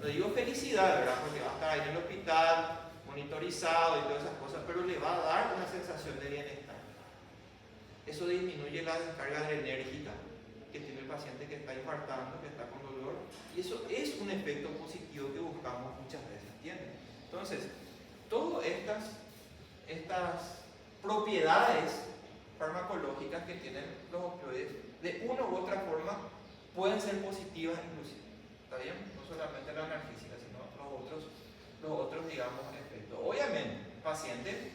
digo felicidad, ¿verdad? Porque va a estar ahí en el hospital, monitorizado y todas esas cosas, pero le va a dar una sensación de bienestar. Eso disminuye la descarga adrenérgica que tiene el paciente que está infartando, que está con dolor, y eso es un efecto positivo que buscamos muchas veces, ¿entienden? Entonces, todas estas propiedades farmacológicas que tienen los opioides, de una u otra forma, pueden ser positivas inclusive, ¿está bien? No solamente la analgésica, sino los otros, digamos, efectos. Obviamente, el paciente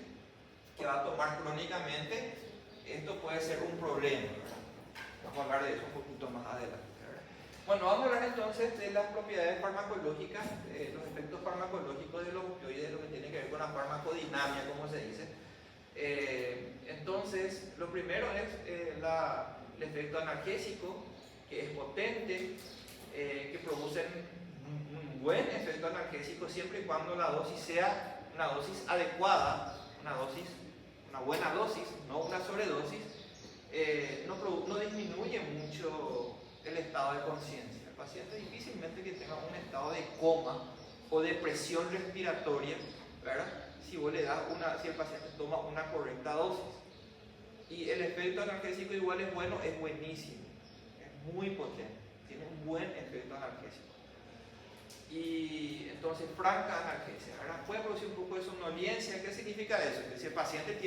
que va a tomar crónicamente, esto puede ser un problema, ¿verdad? Vamos a hablar de eso un poquito más adelante, ¿verdad? Bueno, vamos a hablar entonces de las propiedades farmacológicas, los efectos farmacológicos de los opioides, lo que tiene que ver con la farmacodinamia, como se dice. Entonces, lo primero es el efecto analgésico, que es potente, que producen un buen efecto analgésico siempre y cuando la dosis sea una dosis adecuada, una buena dosis, no una sobredosis. No disminuye mucho el estado de conciencia. El paciente difícilmente que tenga un estado de coma o depresión respiratoria, ¿verdad? Si el paciente toma una correcta dosis. Y el efecto analgésico igual es bueno, es buenísimo, es muy potente, tiene un buen efecto analgésico. Y entonces, franca analgesia, ¿verdad? Puede producir un poco de somnolencia. ¿Qué significa eso? Que si el paciente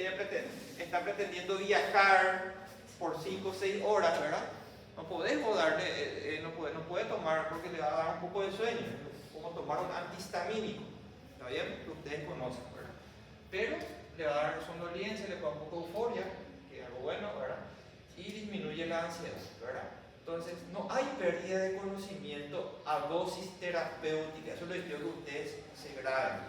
está pretendiendo viajar por 5 o 6 horas, ¿verdad? No podemos darle, no puede tomar porque le va a dar un poco de sueño, como tomar un antihistamínico, ¿está bien? Que ustedes conocen, ¿verdad? Pero le va a dar somnolencia, le va a dar un poco de euforia, que es algo bueno, ¿verdad? Y disminuye la ansiedad, ¿verdad? Entonces, no hay pérdida de conocimiento a dosis terapéutica. Eso es lo que quiero que ustedes se graben,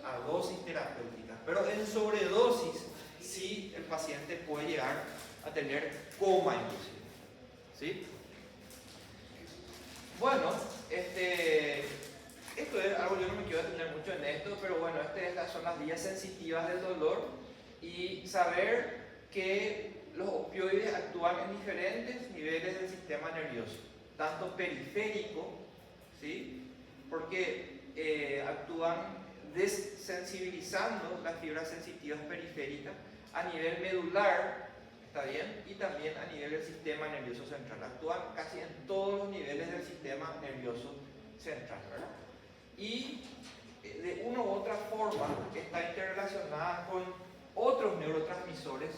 a dosis terapéutica. Pero en sobredosis, sí, el paciente puede llegar a tener coma inclusive, ¿sí? Bueno, esto es algo, yo no me quiero detener mucho en esto, pero bueno, estas son las vías sensitivas del dolor, y saber que los opioides actúan en diferentes niveles del sistema nervioso, tanto periférico, ¿sí? Porque actúan desensibilizando las fibras sensitivas periféricas a nivel medular, ¿está bien? Y también a nivel del sistema nervioso central. Actúan casi en todos los niveles del sistema nervioso central, ¿verdad? Y de una u otra forma está interrelacionada con otros neurotransmisores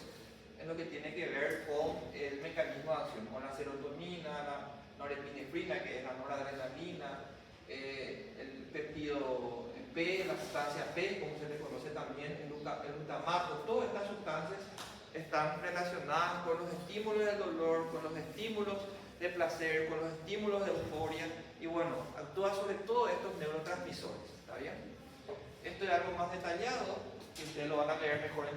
en lo que tiene que ver con el mecanismo de acción, con la serotonina, la norepinefrina, que es la noradrenalina, el péptido P, la sustancia P, como se le conoce también, el glutamato. Todas estas sustancias están relacionadas con los estímulos del dolor, con los estímulos de placer, con los estímulos de euforia, y bueno, actúa sobre todo estos neurotransmisores, ¿está bien? Esto es algo más detallado, que ustedes lo van a leer mejor en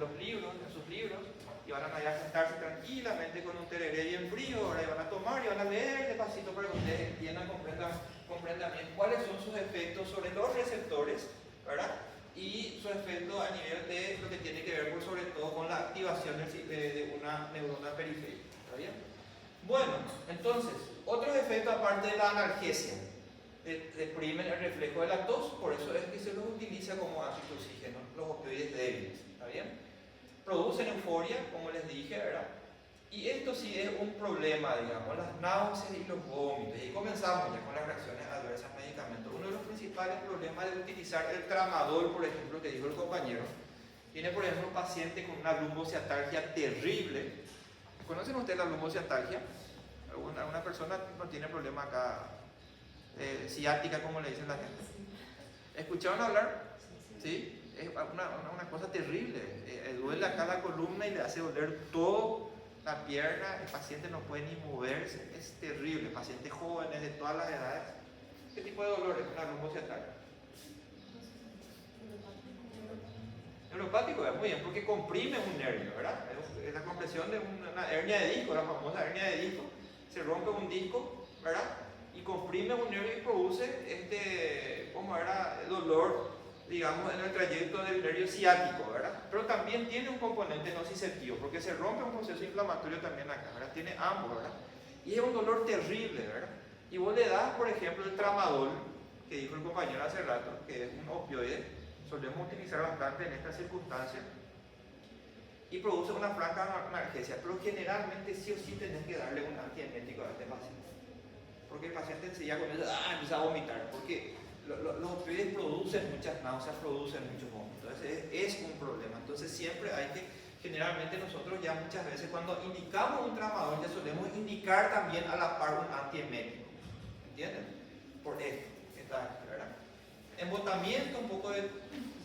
sus libros, y van a ir a sentarse tranquilamente con un tereré bien frío, ahora y van a tomar y van a leer despacito para que ustedes entiendan, comprendan bien cuáles son sus efectos sobre los receptores, ¿verdad? Y su efecto a nivel de lo que tiene que ver sobre todo con la activación de una neurona periférica, ¿está bien? Bueno, entonces, otros efectos aparte de la analgesia, deprimen el reflejo de la tos, por eso es que se los utiliza como antitoxígenos, los opioides débiles, ¿está bien? Producen euforia, como les dije, ¿verdad? Y esto sí es un problema, digamos, las náuseas y los vómitos. Y comenzamos ya con las reacciones adversas a medicamentos. Uno de los principales problemas de utilizar el tramadol, por ejemplo, que dijo el compañero, tiene, por ejemplo, un paciente con una lumbociatalgia terrible. ¿Conocen ustedes la lumbociatalgia? ¿Alguna persona no tiene problema acá, ciática, como le dicen la gente? ¿Escucharon hablar? ¿Sí? Es una cosa terrible, duele acá la columna y le hace doler toda la pierna, el paciente no puede ni moverse, es terrible, pacientes jóvenes de todas las edades. ¿Qué tipo de dolor es una lumbociatalgia? Neuropático, es muy bien, porque comprime un nervio, ¿verdad? Es la compresión de una hernia de disco, la famosa hernia de disco, se rompe un disco, ¿verdad? Y comprime un nervio y produce ¿cómo era? Dolor, digamos, en el trayecto del nervio ciático, ¿verdad? Pero también tiene un componente nociceptivo, porque se rompe un proceso inflamatorio también acá, ¿verdad? Tiene ambos, ¿verdad? Y es un dolor terrible, ¿verdad? Y vos le das, por ejemplo, el tramadol, que dijo el compañero hace rato, que es un opioide, solemos utilizar bastante en estas circunstancias, y produce una franca analgesia, pero generalmente sí o sí tenés que darle un antiemético a este paciente, porque el paciente enseguida empieza a vomitar, porque los opioides producen muchas náuseas, producen muchos vómitos, entonces es un problema. Entonces siempre hay que, generalmente nosotros ya muchas veces cuando indicamos un tramador ya solemos indicar también a la par un antiemético, ¿entienden? Por esto, ¿verdad? Embotamiento, un poco de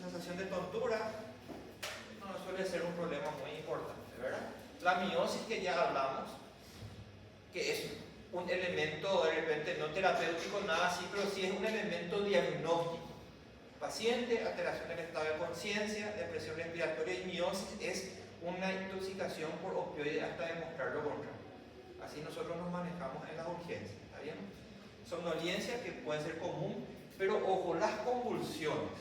sensación de tontura, no suele ser un problema muy importante, ¿verdad? La miosis que ya hablamos, que es un elemento de repente no terapéutico, nada así, pero sí es un elemento diagnóstico. Paciente, alteración del estado de conciencia, depresión respiratoria y miosis es una intoxicación por opioides hasta demostrar lo contrario. Así nosotros nos manejamos en las urgencias, ¿está bien? Somnolencia que puede ser común, pero ojo, las convulsiones.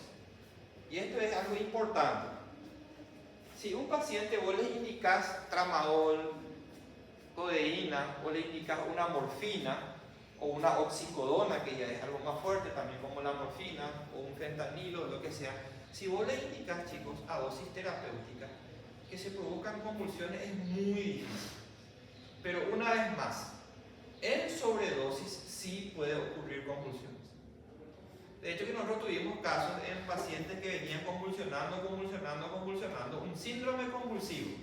Y esto es algo importante. Si un paciente vos le indicas tramadol, codeína, o le indicas una morfina o una oxicodona, que ya es algo más fuerte también como la morfina, o un fentanilo, lo que sea, si vos le indicas, chicos, a dosis terapéutica que se produzcan convulsiones es muy difícil. Pero una vez más, en sobredosis sí puede ocurrir convulsiones. De hecho que nosotros tuvimos casos en pacientes que venían convulsionando, un síndrome convulsivo.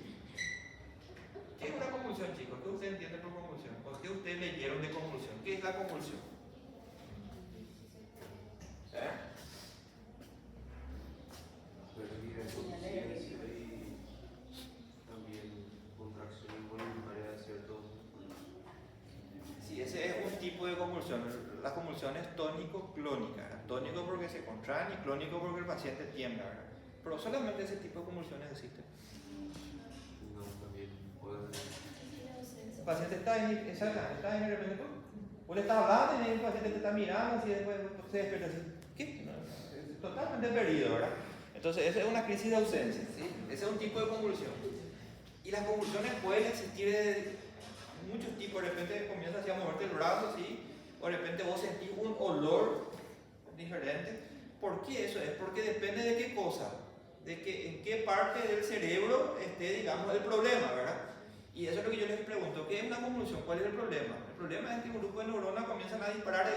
¿Qué es una convulsión, chicos? ¿Qué usted entiende por convulsión? ¿Por qué ustedes leyeron de convulsión? ¿Qué es la convulsión? Pérdida de conciencia y también contracción involuntaria de ciertos. Sí, ese es un tipo de convulsión. La convulsión es tónico-clónica. Tónico porque se contraen y clónico porque el paciente tiembla, ¿verdad? Pero solamente ese tipo de convulsiones existen. No, también puede ser. El paciente está en de repente, vos le estás hablando y el paciente te está mirando así, después se despierta así. ¿Qué? No, es totalmente perdido, ¿verdad? Entonces esa es una crisis de ausencia, ¿sí? Ese es un tipo de convulsión. Y las convulsiones pueden existir de muchos tipos. De repente comienza así a moverte el brazo, ¿sí? O de repente vos sentís un olor diferente. ¿Por qué eso es? Porque depende de qué cosa, de que en qué parte del cerebro esté, digamos, el problema, ¿verdad? Y eso es lo que yo les pregunto, ¿qué es una convulsión? ¿Cuál es el problema? El problema es que un grupo de neuronas comienzan a disparar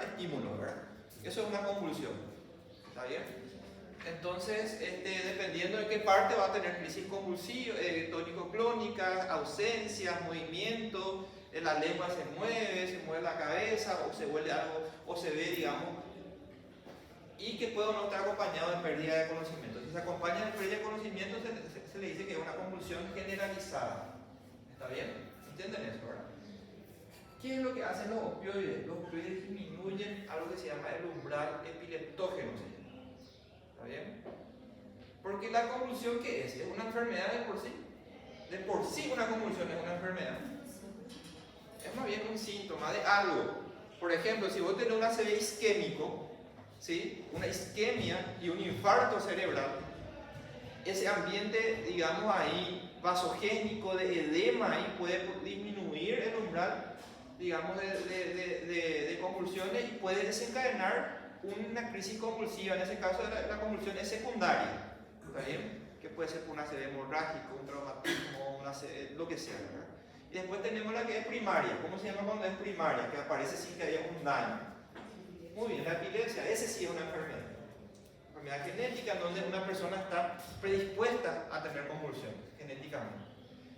estímulos, ¿verdad? Eso es una convulsión, ¿está bien? Entonces, dependiendo de qué parte va a tener crisis convulsiva, tónico-clónica, ausencias, movimiento, la lengua se mueve la cabeza, o se huele algo, o se ve, digamos, y que puede no estar acompañado de pérdida de conocimiento. Si se acompaña de pérdida de conocimiento, se le dice que es una convulsión generalizada. ¿Está bien? ¿Entienden eso, verdad? ¿Qué es lo que hacen los opioides? Los opioides disminuyen algo que se llama el umbral epileptógeno. ¿Está bien? Porque la convulsión, ¿qué es? ¿Es una enfermedad de por sí? De por sí una convulsión es una enfermedad. Es más bien un síntoma de algo. Por ejemplo, si vos tenés un ACV isquémico, ¿sí? Una isquemia y un infarto cerebral, ese ambiente, digamos ahí, vasogénico, de edema, ahí puede disminuir el umbral, digamos, de convulsiones y puede desencadenar una crisis convulsiva. En ese caso la convulsión es secundaria, ¿está bien? Que puede ser por un ACV hemorrágico, un traumatismo, lo que sea, ¿verdad? Y después tenemos la que es primaria. ¿Cómo se llama cuando es primaria? Que aparece sin que haya un daño. Muy bien, la epilepsia, ese sí es una enfermedad. Enfermedad genética en donde una persona está predispuesta a tener convulsiones genéticamente.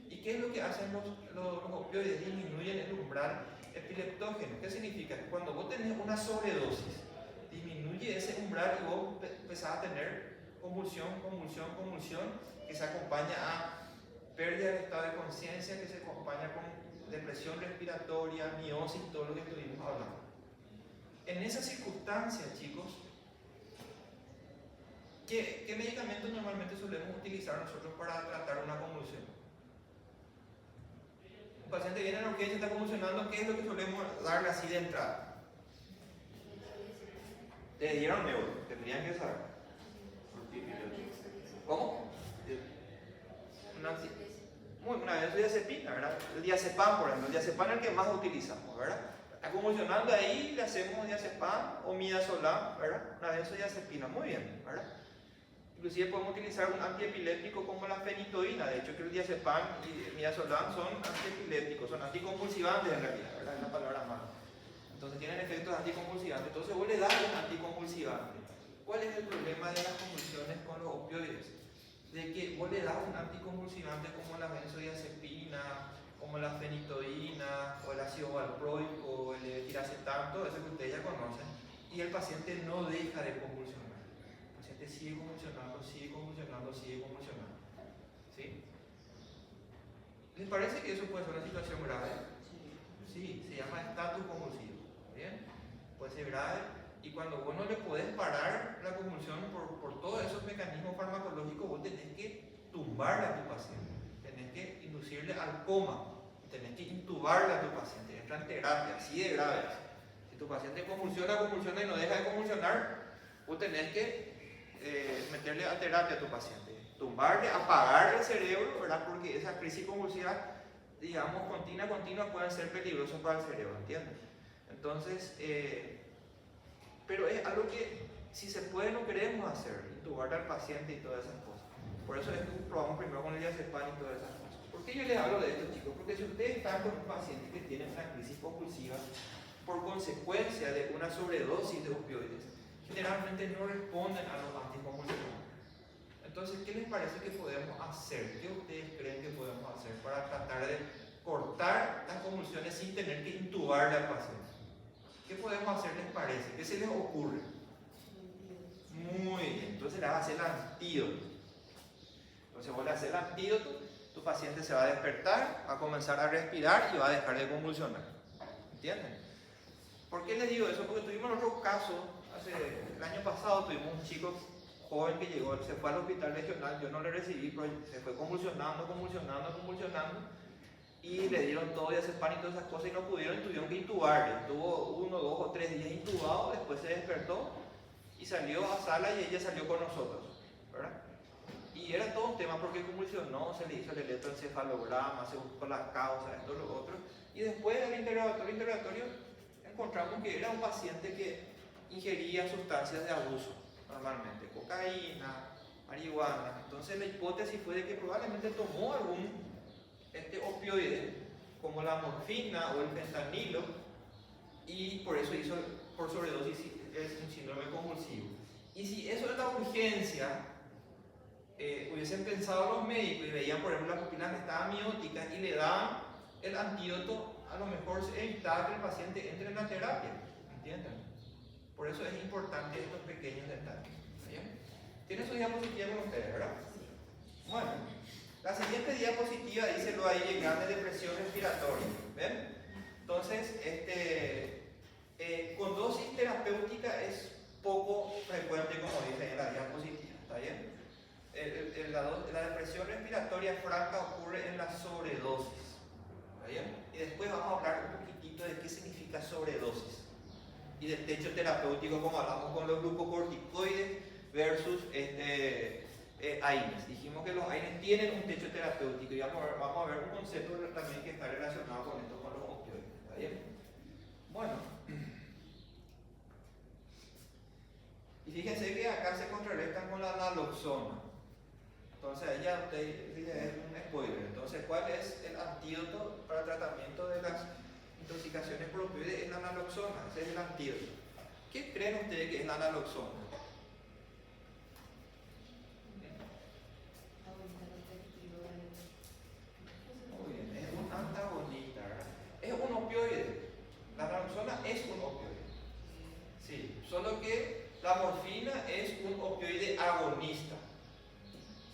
¿Y qué es lo que hacen los opioides? Disminuyen el umbral epileptógeno. ¿Qué significa? Que cuando vos tenés una sobredosis, disminuye ese umbral y vos empezás a tener convulsión, que se acompaña a pérdida del estado de conciencia, que se acompaña con depresión respiratoria, miosis, todo lo que estuvimos hablando. En esas circunstancias, chicos, ¿qué medicamentos normalmente solemos utilizar nosotros para tratar una convulsión? Un paciente viene a la urgencia y está convulsionando, ¿qué es lo que solemos darle así de entrada? Te dieron neuro, tendrían que saber. ¿Cómo? Una diazepina, ¿verdad? El diazepam, por ejemplo, el diazepam es el que más utilizamos, ¿verdad? Está convulsionando ahí, le hacemos diazepam o midazolam, ¿verdad? Una benzodiazepina, muy bien, ¿verdad? Inclusive podemos utilizar un antiepiléptico como la fenitoína. De hecho, que el diazepam y midazolam son antiepilépticos, son anticonvulsivantes en realidad, ¿verdad? Es la palabra más. Entonces tienen efectos anticonvulsivantes. Entonces vos le das un anticonvulsivante. ¿Cuál es el problema de las convulsiones con los opioides? De que vos le das un anticonvulsivante como la benzodiazepina, como la fenitoína, o el ácido valproico, o el tiracetam, todo eso que ustedes ya conocen, y el paciente no deja de convulsionar. El paciente sigue convulsionando, sigue convulsionando, sigue convulsionando. ¿Sí? ¿Les parece que eso puede ser una situación grave? Sí, se llama estatus convulsivo. ¿Bien? Puede ser grave, y cuando vos no le podés parar la convulsión por todos esos mecanismos farmacológicos, vos tenés que tumbar a tu paciente, tenés que inducirle al coma, tenés que intubarle a tu paciente, entra en terapia, así de grave. Si tu paciente convulsiona y no deja de convulsionar, vos tenés que meterle a terapia a tu paciente, tumbarle, apagarle el cerebro, ¿verdad? Porque esas crisis convulsivas, digamos, continua pueden ser peligrosas para el cerebro, ¿entiendes? Entonces, pero es algo que si se puede lo queremos hacer, intubar al paciente y todas esas cosas. Por eso es que probamos primero con el diazepam y todas esas cosas. ¿Por qué yo les hablo de esto, chicos? Porque si ustedes están con un paciente que tiene una crisis convulsiva por consecuencia de una sobredosis de opioides, generalmente no responden a los anticonvulsivantes. Entonces, ¿qué les parece que podemos hacer? ¿Qué ustedes creen que podemos hacer para tratar de cortar las convulsiones sin tener que intubarle al paciente? ¿Qué podemos hacer, les parece? ¿Qué se les ocurre? Muy bien, entonces le vas a hacer el antídoto. Entonces vos le haces el antídoto, tu paciente se va a despertar, va a comenzar a respirar y va a dejar de convulsionar. ¿Entienden? ¿Por qué les digo eso? Porque tuvimos otro caso, el año pasado tuvimos un chico joven que llegó, se fue al hospital regional, yo no le recibí, pero se fue convulsionando, y le dieron todo diazepam y todas esas cosas y no pudieron, y tuvieron que intubarle. Estuvo 1, 2 o 3 días intubado, después se despertó y salió a sala y ella salió con nosotros, ¿verdad? Y era todo un tema porque convulsionó, se le hizo el electroencefalograma, se buscó las causas, esto, lo otro, y después del interrogatorio encontramos que era un paciente que ingería sustancias de abuso, normalmente cocaína, marihuana. Entonces la hipótesis fue de que probablemente tomó algún opioide, como la morfina o el fentanilo, y por eso hizo por sobredosis un síndrome convulsivo. Y si eso es la urgencia, hubiesen pensado los médicos y veían, por ejemplo, las pupilas que estaban mióticas y le daban el antídoto, a lo mejor se evitaba que el paciente entre en la terapia, ¿entienden? Por eso es importante estos pequeños detalles. ¿Bien? ¿Tienen su diapositiva con ustedes, verdad? Bueno, la siguiente diapositiva dice lo ahí en grandes depresión respiratoria. ¿Ven? Entonces, con dosis terapéutica es poco frecuente, como dice en la diapositiva. ¿Está bien? La depresión respiratoria franca ocurre en la sobredosis. ¿Está bien? Y después vamos a hablar un poquitito de qué significa sobredosis y del techo terapéutico, como hablamos con los glucocorticoides versus AINES. Dijimos que los AINES tienen un techo terapéutico y vamos a ver un concepto también que está relacionado con esto, con los opioides. ¿Está bien? Bueno, y fíjense que acá se contrarrestan con la naloxona. Entonces ahí ya es un spoiler. Entonces, ¿cuál es el antídoto para el tratamiento de las intoxicaciones por opioides? Es la naloxona. Ese es el antídoto. ¿Qué creen ustedes que es la naloxona? Muy bien, es un antagonista, ¿verdad? Es un opioide. La naloxona es un opioide. Sí, solo que la morfina es un opioide agonista.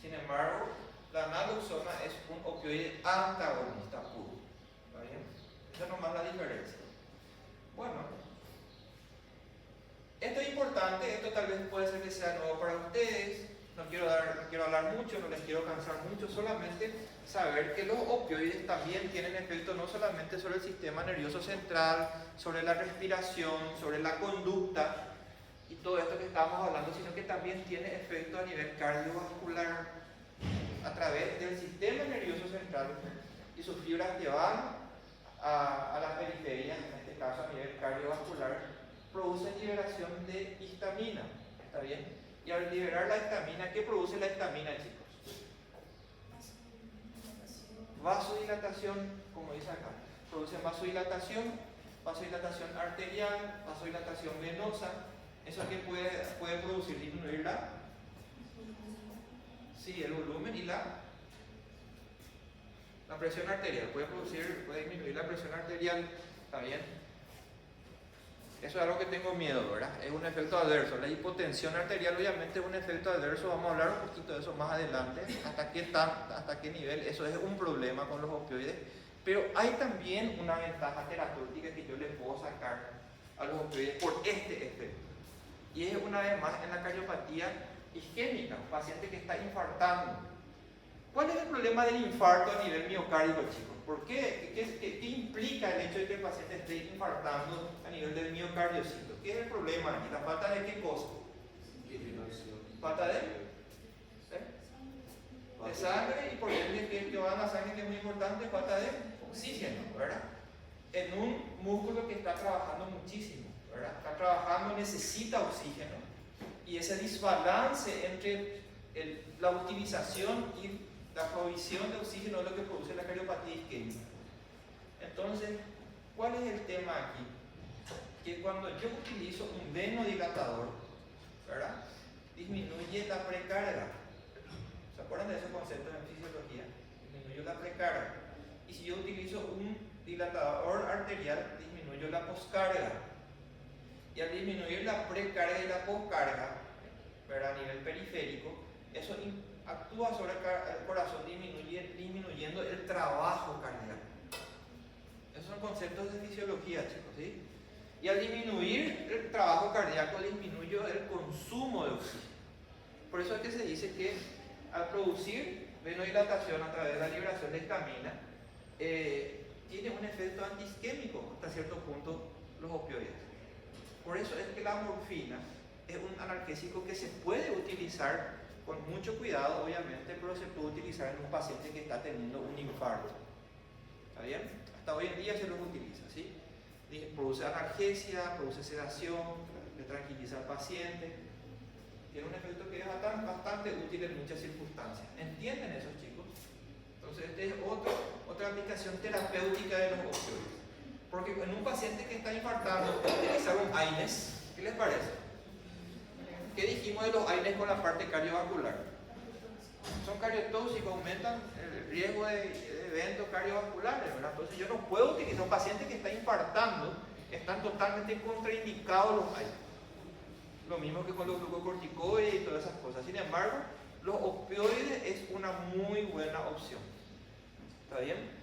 Sin embargo, la naloxona es un opioide antagonista puro. ¿Está bien? Esa es nomás la diferencia. Bueno, esto es importante, esto tal vez puede ser que sea nuevo para ustedes. No quiero hablar mucho, no les quiero cansar mucho, solamente saber que los opioides también tienen efecto no solamente sobre el sistema nervioso central, sobre la respiración, sobre la conducta y todo esto que estamos hablando, sino que también tiene efecto a nivel cardiovascular a través del sistema nervioso central y sus fibras que van a la periferia, en este caso a nivel cardiovascular, produce liberación de histamina. ¿Está bien? Y al liberar la histamina, ¿qué produce la histamina, chicos? Vasodilatación, como dice acá. Produce vasodilatación arterial, vasodilatación venosa. ¿Eso qué puede producir? Disminuir el volumen y la presión arterial. Puede disminuir la presión arterial. ¿Está bien? Eso es algo que tengo miedo, ¿verdad? Es un efecto adverso. La hipotensión arterial obviamente es un efecto adverso. Vamos a hablar un poquito de eso más adelante. Hasta qué nivel. Eso es un problema con los opioides. Pero hay también una ventaja terapéutica que yo le puedo sacar a los opioides por este efecto. Y es una vez más en la cardiopatía isquémica, un paciente que está infartando. ¿Cuál es el problema del infarto a nivel miocárdico, chicos? ¿Por qué? ¿Qué implica el hecho de que el paciente esté infartando a nivel del miocardiocito? ¿Qué es el problema aquí? ¿La falta de qué cosa? ¿Falta de sangre? Y por ende que va a la sangre, que es muy importante, falta de oxígeno, ¿verdad? En un músculo que está trabajando muchísimo, ¿verdad? Está trabajando, necesita oxígeno. Y ese desbalance entre la utilización y la provisión de oxígeno es lo que produce la cardiopatía isquémica. Entonces, ¿cuál es el tema aquí? Que cuando yo utilizo un venodilatador, ¿verdad? Disminuye la precarga. ¿Se acuerdan de esos conceptos en fisiología? Disminuyo la precarga. Y si yo utilizo un dilatador arterial, disminuyo la poscarga. Y al disminuir la precarga y la poscarga, ¿verdad? A nivel periférico, eso actúa sobre el corazón, disminuyendo el trabajo cardíaco. Esos son conceptos de fisiología, chicos, ¿sí? Y al disminuir el trabajo cardíaco, disminuyo el consumo de oxígeno. Por eso es que se dice que al producir venodilatación a través de la liberación de histamina, tiene un efecto antiisquémico hasta cierto punto los opioides. Por eso es que la morfina es un analgésico que se puede utilizar con mucho cuidado, obviamente, pero se puede utilizar en un paciente que está teniendo un infarto. ¿Está bien? Hasta hoy en día se los utiliza, ¿sí? Produce analgesia, produce sedación, le tranquiliza al paciente. Tiene un efecto que es bastante útil en muchas circunstancias. ¿Entienden esos chicos? Entonces, esta es otra aplicación terapéutica de los opioides. Porque en un paciente que está infartando, utilizar un AINES, ¿qué les parece? ¿Qué dijimos de los AINES con la parte cardiovascular? Son cardiotóxicos, aumentan el riesgo de eventos cardiovasculares, ¿verdad? Entonces yo no puedo utilizar un paciente que está infartando, están totalmente contraindicados los AINES. Lo mismo que con los glucocorticoides y todas esas cosas. Sin embargo, los opioides es una muy buena opción. ¿Está bien?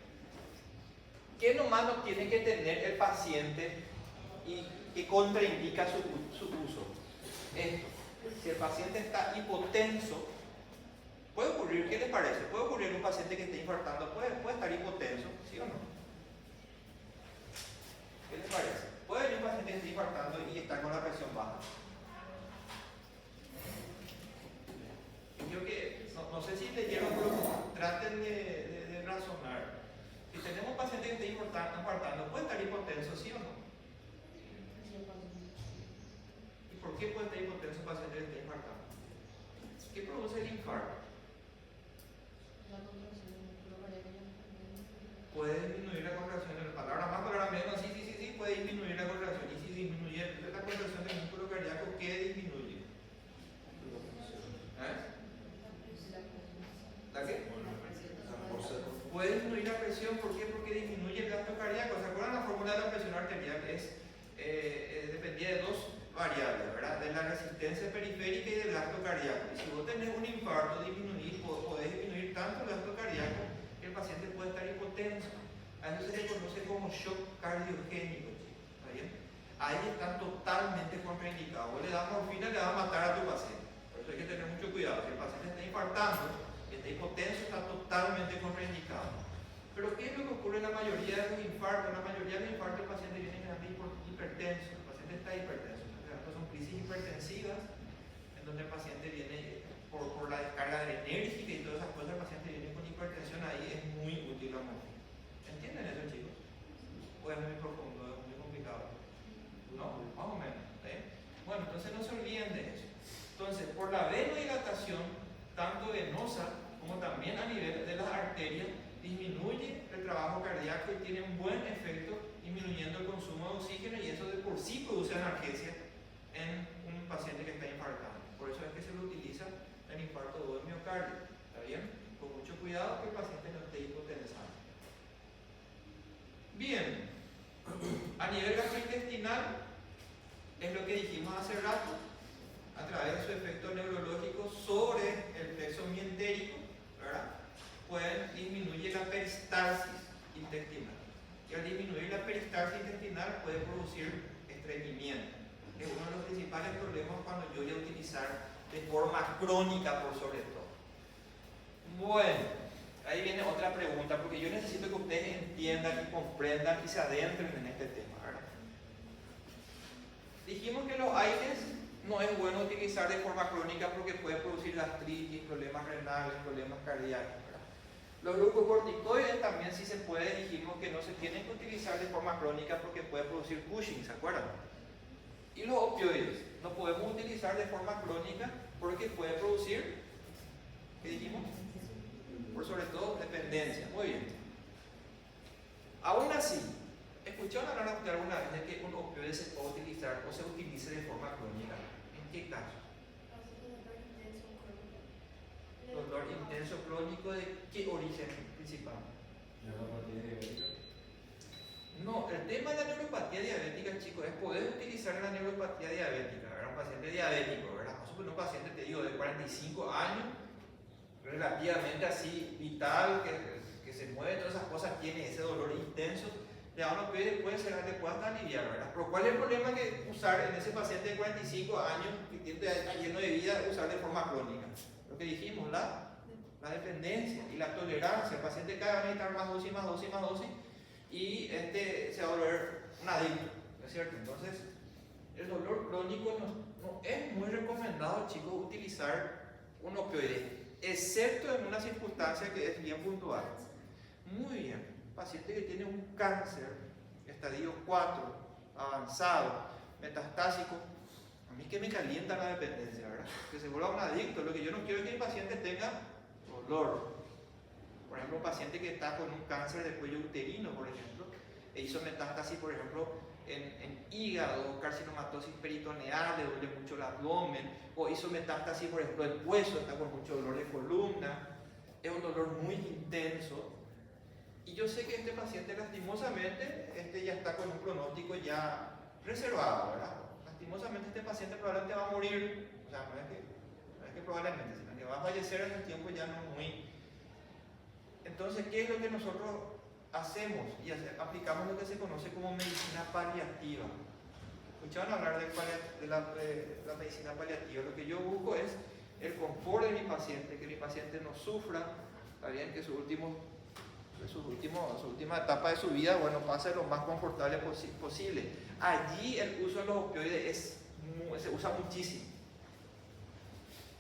¿Qué nomás no tiene que tener el paciente y que contraindica su uso? Esto. Si el paciente está hipotenso, puede ocurrir, ¿qué les parece? Puede ocurrir en un paciente que esté infartando, puede estar hipotenso, ¿sí o no? ¿Qué les parece? Puede venir un paciente que esté infartando y estar con la presión baja. Yo que, no sé si leyeron, pero traten de razonar. Si tenemos un paciente que esté infartando, ¿puede estar hipotenso, sí o no? ¿Y por qué puede estar hipotenso un paciente que esté infartando? ¿Qué produce el infarto? Puede disminuir la contracción de la palabra más, palabra menos, sí, puede disminuir la contracción. Y si disminuye la contracción del músculo cardíaco, ¿qué disminuye? ¿La qué? Puede disminuir la presión, ¿por qué? Porque disminuye el gasto cardíaco. ¿Se acuerdan la fórmula de la presión arterial? Dependía de dos variables, ¿verdad? De la resistencia periférica y del gasto cardíaco. Y si vos tenés un infarto, podés disminuir tanto el gasto cardíaco que el paciente puede estar hipotenso. A eso se le conoce como shock cardiogénico, chicos. ¿Está bien? Ahí están totalmente contraindicados. Vos le das morfina y le vas a matar a tu paciente. Por eso hay que tener mucho cuidado. Si el paciente está infartando, está hipotenso, está totalmente contraindicado. Pero ¿qué es lo que ocurre en la mayoría de los infartos? En la mayoría de los infartos el paciente viene hipertenso, el paciente está hipertenso. Estas son crisis hipertensivas en donde el paciente viene por la descarga adrenérgica y todas esas cosas, el paciente viene con hipertensión, ahí es muy útil la morfina. ¿Entienden eso, chicos? o es muy profundo, es muy complicado. ¿No? Más o menos. Bueno, entonces no se olviden de eso. Entonces, por la vasodilatación, tanto venosa como también a nivel de las arterias, disminuye el trabajo cardíaco y tiene un buen efecto disminuyendo el consumo de oxígeno, y eso de por sí produce analgesia en un paciente que está infartando. Por eso es que se lo utiliza en infarto de miocardio. ¿Está bien? Con mucho cuidado que el paciente no esté hipotensado. Bien, a nivel gastrointestinal, es lo que dijimos hace rato, a través de su efecto neurológico sobre el plexo mientérico, ¿verdad? Pueden disminuir la peristalsis intestinal. Y al disminuir la peristalsis intestinal puede producir estreñimiento. Es uno de los principales problemas cuando yo voy a utilizar de forma crónica por sobre todo. Bueno, ahí viene otra pregunta, porque yo necesito que ustedes entiendan y comprendan y se adentren en este tema, ¿verdad? Dijimos que los AINES no es bueno utilizar de forma crónica porque puede producir gastritis, problemas renales, problemas cardíacos, ¿verdad? Los glucocorticoides también sí se puede, dijimos que no se tienen que utilizar de forma crónica porque puede producir Cushing, ¿se acuerdan? Y los opioides no podemos utilizar de forma crónica porque puede producir, ¿qué dijimos? Por sobre todo dependencia. Muy bien. Aún así, ¿escucharon hablar alguna vez de que un opioide se puede utilizar o se utilice de forma crónica? ¿En qué caso? Dolor intenso crónico, ¿de qué origen principal? Neuropatía diabética. No, el tema de la neuropatía diabética, chicos, es poder utilizar la neuropatía diabética, ¿verdad? Un paciente diabético, ¿verdad? Un paciente, te digo, de 45 años, relativamente así vital, que se mueve, todas esas cosas, tiene ese dolor intenso, ya uno puede ser que pueda hasta aliviar, ¿verdad? Pero ¿cuál es el problema que usar en ese paciente de 45 años que está lleno de vida, usar de forma crónica? Lo que dijimos, la dependencia y la tolerancia. El paciente cada vez va a necesitar más dosis, más dosis, más dosis, y se va a volver un adicto, ¿no es cierto? Entonces, el dolor crónico no es muy recomendado, chicos, utilizar un opioide, excepto en una circunstancia que es bien puntual. Muy bien, paciente que tiene un cáncer, estadio 4, avanzado, metastásico, a mí que me calienta la dependencia, ¿verdad? Que se vuelva un adicto. Lo que yo no quiero es que el paciente tenga dolor. Por ejemplo, un paciente que está con un cáncer de cuello uterino, por ejemplo, e hizo metástasis, por ejemplo, en hígado, carcinomatosis peritoneal, le duele mucho el abdomen, o hizo metástasis, por ejemplo, el hueso, está con mucho dolor de columna, es un dolor muy intenso. Y yo sé que este paciente, lastimosamente, ya está con un pronóstico ya reservado, ¿verdad? Lastimosamente este paciente probablemente va a morir, o sea, no es que probablemente, sino que va a fallecer en un tiempo ya no muy... Entonces, ¿qué es lo que nosotros hacemos? Y aplicamos lo que se conoce como medicina paliativa. ¿Escucharon hablar de la medicina paliativa? Lo que yo busco es el confort de mi paciente, que mi paciente no sufra, está bien, que su última etapa de su vida, bueno, pase lo más confortable posible. Allí el uso de los opioides se usa muchísimo.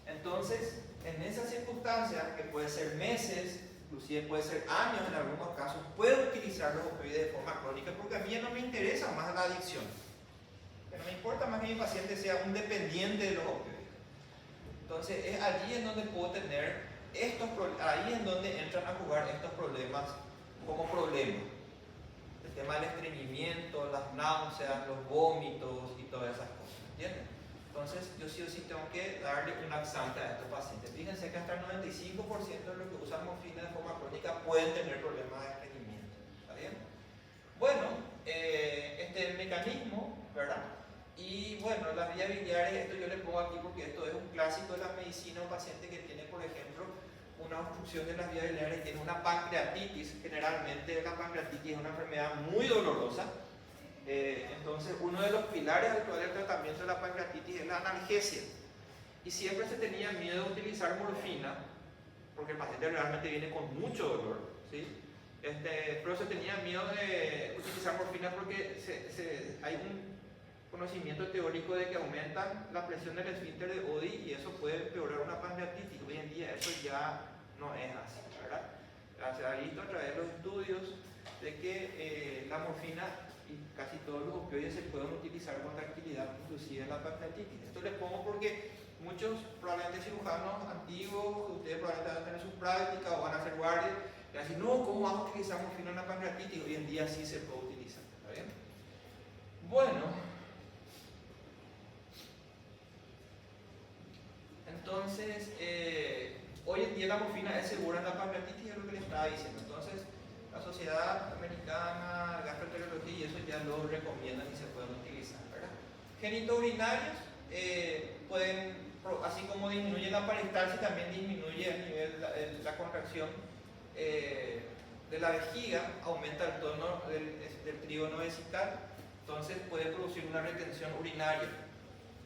Entonces, en esas circunstancias, que puede ser meses, inclusive puede ser años en algunos casos, puedo utilizar los opioides de forma crónica porque a mí ya no me interesa más la adicción. No me importa más que mi paciente sea un dependiente de los opioides. Entonces, es allí en donde puedo tener ahí en donde entran a jugar estos problemas como problemas. El tema del estreñimiento, las náuseas, los vómitos y todas esas cosas, ¿entienden? Entonces, yo sí o sí tengo que darle un laxante a estos pacientes. Fíjense que hasta el 95% de los que usan morfina de forma crónica pueden tener problemas de estreñimiento. ¿Está bien? Bueno, este es el mecanismo, ¿verdad? Y bueno, las vías biliares, esto yo le pongo aquí porque esto es un clásico de la medicina. Un paciente que tiene, por ejemplo, una obstrucción de las vías biliares, tiene una pancreatitis. Generalmente la pancreatitis es una enfermedad muy dolorosa. Entonces, uno de los pilares actuales del tratamiento de la pancreatitis es la analgesia. Y siempre se tenía miedo de utilizar morfina, porque el paciente realmente viene con mucho dolor, ¿sí? Pero se tenía miedo de utilizar morfina porque hay un conocimiento teórico de que aumentan la presión del esfínter de Oddi y eso puede empeorar una pancreatitis. Hoy en día eso ya no es así, ¿verdad? Se ha visto a través de los estudios de que la morfina y casi todos los opioides se pueden utilizar con tranquilidad, inclusive en la pancreatitis. Esto les pongo porque muchos probablemente cirujanos antiguos, ustedes probablemente van a tener sus prácticas o van a hacer guardias, y van a decir, no, ¿cómo vamos a utilizar morfina en la pancreatitis? Hoy en día sí se puede utilizar, ¿está bien? Bueno, entonces, hoy en día la morfina es segura en la pancreatitis, es lo que les estaba diciendo. Entonces, la Sociedad Americana de Gastroenterología y eso ya lo recomiendan y se pueden utilizar, ¿verdad? Genitourinarios pueden, así como disminuye la peristalsis, también disminuye a nivel la contracción de la vejiga, aumenta el tono del trígono vesical, entonces puede producir una retención urinaria.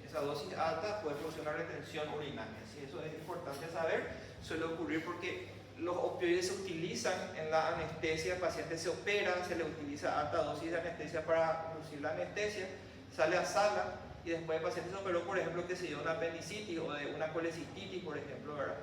Esa dosis alta puede producir una retención urinaria. ¿Sí? Eso es importante saber, suele ocurrir porque los opioides se utilizan en la anestesia, el paciente se opera, se le utiliza alta dosis de anestesia para producir la anestesia, sale a sala y después el paciente se operó, por ejemplo, que se dio una apendicitis o de una colecistitis, por ejemplo, ¿verdad?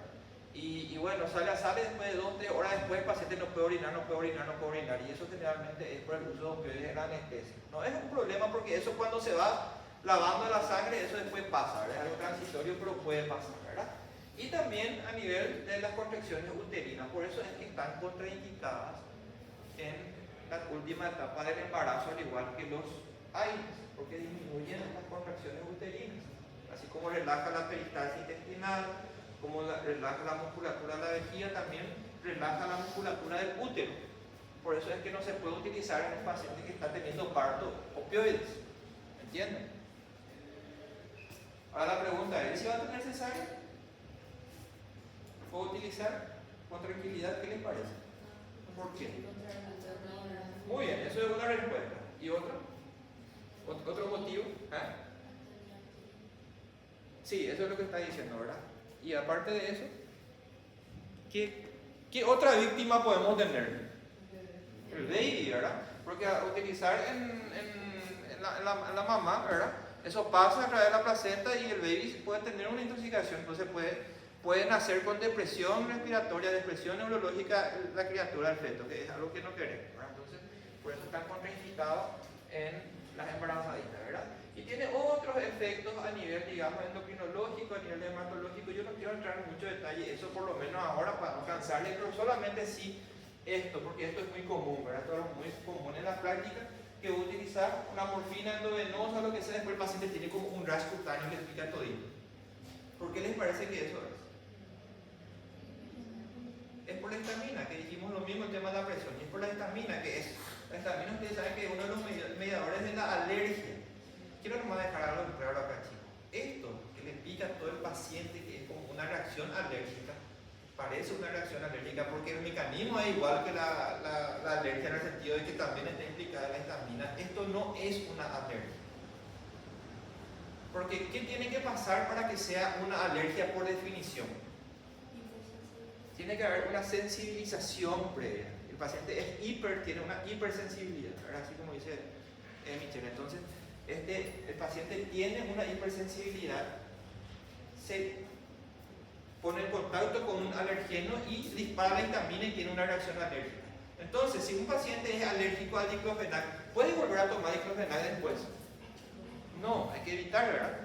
Y bueno, sale a sala y después de 2 o 3 horas después el paciente no puede orinar, no puede orinar, no puede orinar, y eso generalmente es por el uso de opioides en la anestesia. No es un problema porque eso cuando se va lavando la sangre, eso después pasa, ¿verdad? Es algo transitorio, pero puede pasar, ¿verdad? Y también a nivel de las contracciones uterinas, por eso es que están contraindicadas en la última etapa del embarazo, al igual que los AINES, porque disminuyen las contracciones uterinas, así como relaja la peristalsis intestinal, como relaja la musculatura de la vejiga, también relaja la musculatura del útero. Por eso es que no se puede utilizar en el paciente que está teniendo parto opioides, ¿entienden? Ahora la pregunta es, ¿si va a tener cesárea? ¿Puedo utilizar con tranquilidad? ¿Qué les parece? ¿Por qué? Muy bien, eso es una respuesta. ¿Y otro? ¿Otro motivo? ¿Ah? Sí, eso es lo que está diciendo, ¿verdad? Y aparte de eso, ¿qué otra víctima podemos tener? El baby, ¿verdad? Porque a utilizar en la mamá, ¿verdad? Eso pasa a través de la placenta y el baby puede tener una intoxicación, entonces puede nacer con depresión respiratoria, depresión neurológica la criatura, el feto, que es algo que no queremos, ¿verdad? Entonces, por eso están contraindicados en las embarazaditas, ¿verdad? Y tiene otros efectos a nivel, digamos, endocrinológico, a nivel hematológico. Yo no quiero entrar en mucho detalle, eso por lo menos ahora para no cansarle, pero solamente sí esto, porque esto es muy común, ¿verdad? Esto es muy común en la práctica, que utilizar una morfina endovenosa, lo que sea, después el paciente tiene como un rash cutáneo que le pica todito. ¿Por qué les parece que eso es? Es por la histamina, que dijimos lo mismo el tema de la presión, y es por la histamina, que es, la histamina ustedes saben que es uno de los mediadores de la alergia. Quiero nomás dejar algo claro acá, chicos. Esto que le pica a todo el paciente, que es como una reacción alérgica, parece una reacción alérgica porque el mecanismo es igual que la alergia en el sentido de que también está implicada la histamina. Esto no es una alergia. Porque ¿qué tiene que pasar para que sea una alergia por definición? Tiene que haber una sensibilización previa. El paciente tiene una hipersensibilidad, ¿verdad? Así como dice Michelle. Entonces, el paciente tiene una hipersensibilidad, se pone en contacto con un alergeno y dispara la histamina y tiene una reacción alérgica. Entonces, si un paciente es alérgico al diclofenac, ¿puede volver a tomar diclofenac después? No, hay que evitar, ¿verdad?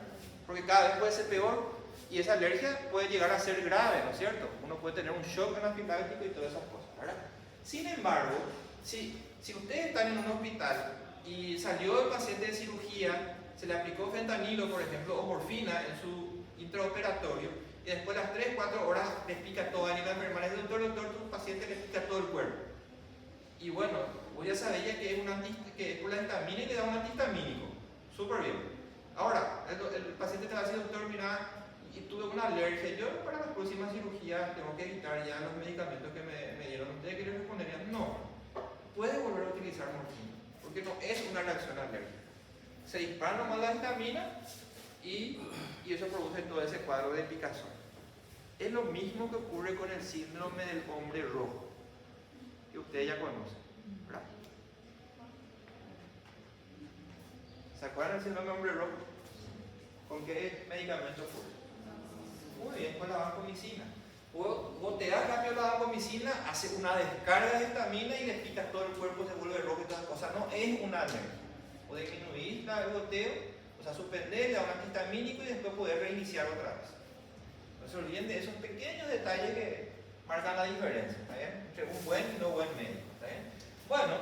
Porque cada vez puede ser peor y esa alergia puede llegar a ser grave, ¿no es cierto? Uno puede tener un shock anafiláctico y todas esas cosas, ¿verdad? Sin embargo, si ustedes están en un hospital y salió el paciente de cirugía, se le aplicó fentanilo, por ejemplo, o morfina en su intraoperatorio, y después a las 3-4 horas les pica toda y la enfermera dice, doctor, tu paciente le pica todo el cuerpo. Y bueno, vos ya sabés ya que es por la histamina y le da un antihistamínico. Súper bien. Ahora, el paciente te va a decir, doctor, mira, y tuve una alergia, yo para las próximas cirugías tengo que evitar ya los medicamentos que me dieron. ¿Ustedes qué les responderían? No, puede volver a utilizar morfina, porque no es una reacción alérgica. Se dispara nomás la histamina y eso produce todo ese cuadro de picazón. Es lo mismo que ocurre con el síndrome del hombre rojo, que ustedes ya conocen, ¿verdad? ¿Se acuerdan del síndrome del hombre rojo? ¿Con qué medicamento ocurre? Muy bien, con la vancomicina. Goteas rápido la vancomicina, hace una descarga de histamina y le picas todo el cuerpo, se vuelve rojo y todas las cosas. No es una alergia. O disminuir el goteo, o sea, suspender, le da un antihistamínico y después poder reiniciar otra vez. No se olviden de esos pequeños detalles que marcan la diferencia, ¿está bien? Entre un buen y no buen médico, ¿está bien? Bueno,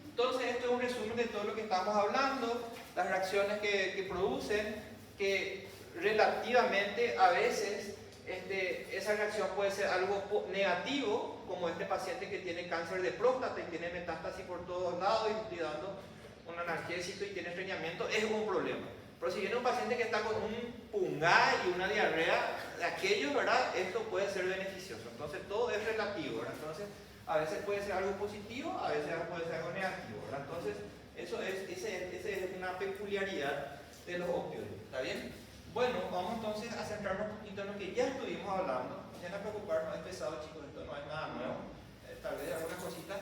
entonces esto es un resumen de todo lo que estamos hablando, las reacciones que producen, que relativamente a veces esa reacción puede ser algo negativo, como este paciente que tiene cáncer de próstata y tiene metástasis por todos lados y estoy dando un analgésico y tiene estreñimiento, es un problema. Pero si viene un paciente que está con un pungá y una diarrea, de aquellos, ¿verdad? Esto puede ser beneficioso. Entonces todo es relativo, ¿verdad? Entonces a veces puede ser algo positivo, a veces puede ser algo negativo, ¿verdad? Entonces esa es una peculiaridad de los opioides, ¿está bien? Bueno, vamos entonces a centrarnos un poquito en lo que ya estuvimos hablando. No se van a preocupar, no es pesado, chicos, esto no es nada nuevo, tal vez algunas cositas.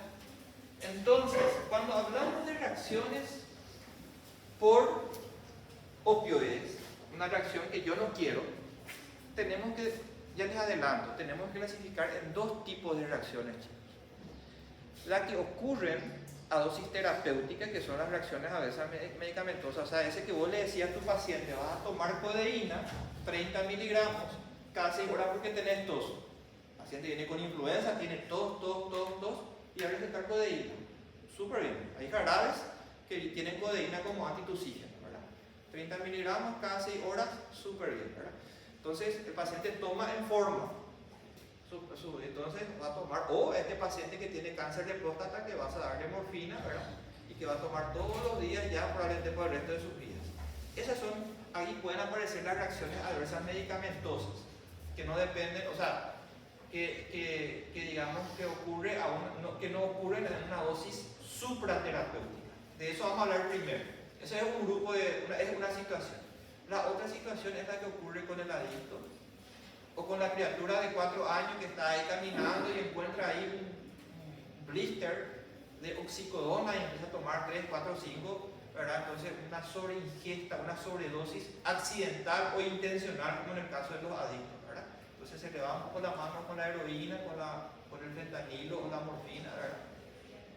Entonces, cuando hablamos de reacciones por opioides, una reacción que yo no quiero, tenemos que, ya les adelanto, tenemos que clasificar en dos tipos de reacciones, chicos. Las que ocurren a dosis terapéutica, que son las reacciones a veces medicamentosas, o sea, ese que vos le decías a tu paciente, vas a tomar codeína, 30 miligramos, cada 6 horas porque tenés tos. El paciente viene con influenza, tiene tos, y a recetar codeína. Súper bien. Hay jarabes que tienen codeína como antitusígeno, ¿verdad? 30 miligramos cada 6 horas, súper bien, ¿verdad? Entonces, el paciente toma en forma. Entonces va a tomar, o este paciente que tiene cáncer de próstata, que vas a darle morfina, ¿verdad? Y que va a tomar todos los días ya probablemente por el resto de sus vidas. Esas son, ahí pueden aparecer las reacciones adversas medicamentosas, que no dependen, o sea, que digamos que ocurre que no ocurren en una dosis supraterapéutica. De eso vamos a hablar primero. Ese es un grupo es una situación. La otra situación es la que ocurre con el adicto o con la criatura de 4 años que está ahí caminando y encuentra ahí un blister de oxicodona y empieza a tomar 3, 4, 5, ¿verdad? Entonces una sobreingesta, una sobredosis accidental o intencional, como en el caso de los adictos, ¿verdad? Entonces se le va un poco la mano con la heroína, con el fentanilo o la morfina, ¿verdad?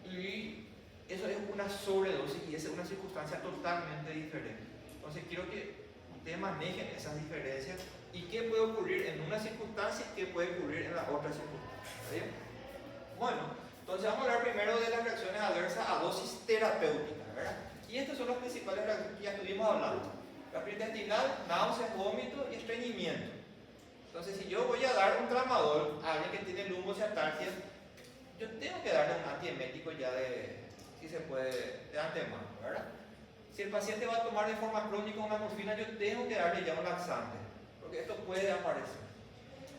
Y eso es una sobredosis y esa es una circunstancia totalmente diferente. Entonces quiero que ustedes manejen esas diferencias y qué puede ocurrir en una circunstancia y qué puede ocurrir en la otra circunstancia. ¿Está bien? Bueno, entonces vamos a hablar primero de las reacciones adversas a dosis terapéutica, ¿verdad? Y estas son las principales reacciones que ya estuvimos hablando. Gastrointestinal, náuseas, vómito y estreñimiento. Entonces, si yo voy a dar un tramadol a alguien que tiene lumbociatalgia, yo tengo que darle un antiemético ya si se puede, de antemano, ¿verdad? Si el paciente va a tomar de forma crónica una morfina, yo tengo que darle ya un laxante, porque esto puede aparecer.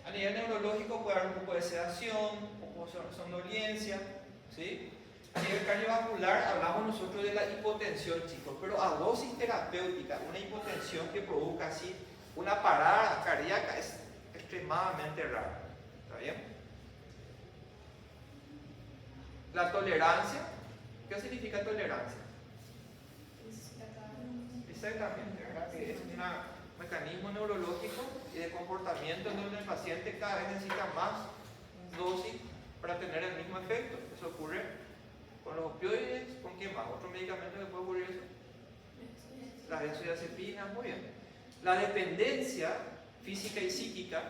A nivel neurológico puede haber un poco de sedación, un poco de somnolencia, ¿sí? A nivel cardiovascular hablamos nosotros de la hipotensión, chicos, pero a dosis terapéutica, una hipotensión que provoca así una parada cardíaca es extremadamente rara. ¿Está bien? La tolerancia, ¿qué significa tolerancia? Exactamente, ¿verdad? Que es un mecanismo neurológico y de comportamiento en donde el paciente cada vez necesita más dosis para tener el mismo efecto. Eso ocurre con los opioides, ¿con qué más? ¿Otro medicamento que puede ocurrir eso? Las benzodiazepinas, muy bien. La dependencia física y psíquica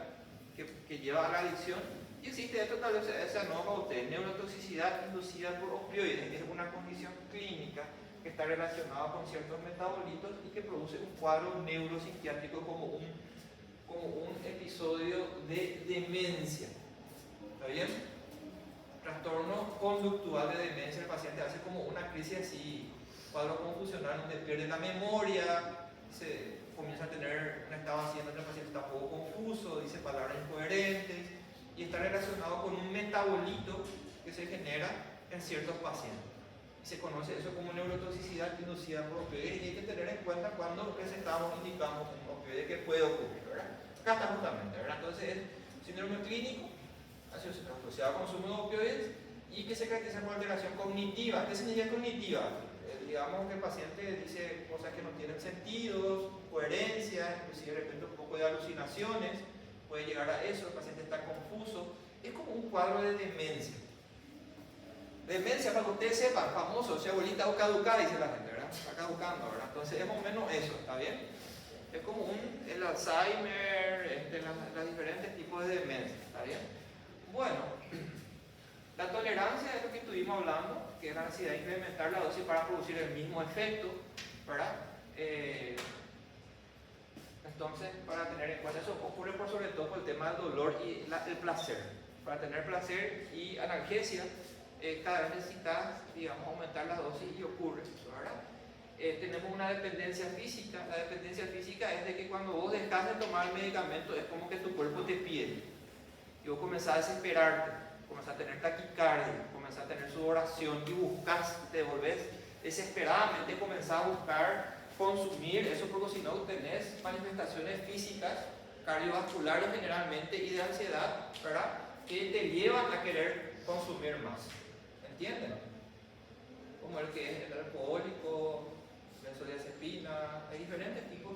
que lleva a la adicción, y existe esto, tal vez esa norma usted, neurotoxicidad inducida por opioides, es una condición clínica que está relacionada con ciertos metabolitos y que produce un cuadro neuropsiquiátrico como un episodio de demencia. ¿Está bien? Trastorno conductual de demencia, el paciente hace como una crisis así, cuadro confusional donde pierde la memoria, se comienza a tener un estado así donde el paciente está un poco confuso, dice palabras incoherentes y está relacionado con un metabolito que se genera en ciertos pacientes. Se conoce eso como neurotoxicidad inducida por opioides y hay que tener en cuenta cuando presentamos, indicamos un opioide que puede ocurrir, ¿verdad? Acá está justamente, ¿verdad? Entonces es síndrome clínico asociado al consumo de opioides y que se caracteriza por alteración cognitiva. ¿Qué significa cognitiva? Digamos que el paciente dice cosas que no tienen sentido, coherencia, inclusive de repente un poco de alucinaciones, puede llegar a eso, el paciente está confuso. Es como un cuadro de demencia. Demencia, para que ustedes sepan, famoso, o sea, abuelita o caducada, dice la gente, ¿verdad? Está caducando, ¿verdad? Entonces es más o menos eso, ¿está bien? Es como el Alzheimer, los diferentes tipos de demencia, ¿está bien? Bueno, la tolerancia es lo que estuvimos hablando, que es la necesidad de incrementar la dosis para producir el mismo efecto, ¿verdad? Entonces, para tener en cuenta, eso ocurre sobre todo por el tema del dolor y el placer. Para tener placer y analgesia, cada vez necesitas, digamos, aumentar la dosis y ocurre eso, ¿verdad? Tenemos una dependencia física. La dependencia física es de que cuando vos dejas de tomar el medicamento es como que tu cuerpo te pide y vos comenzás a desesperarte, comenzás a tener taquicardia, comenzás a tener sudoración y buscas, te volvés desesperadamente, comenzás a buscar consumir eso, porque si no tenés manifestaciones físicas, cardiovasculares generalmente y de ansiedad, ¿verdad?, que te llevan a querer consumir más. ¿Entienden? Como el que es el alcohólico, benzodiazepina, hay diferentes tipos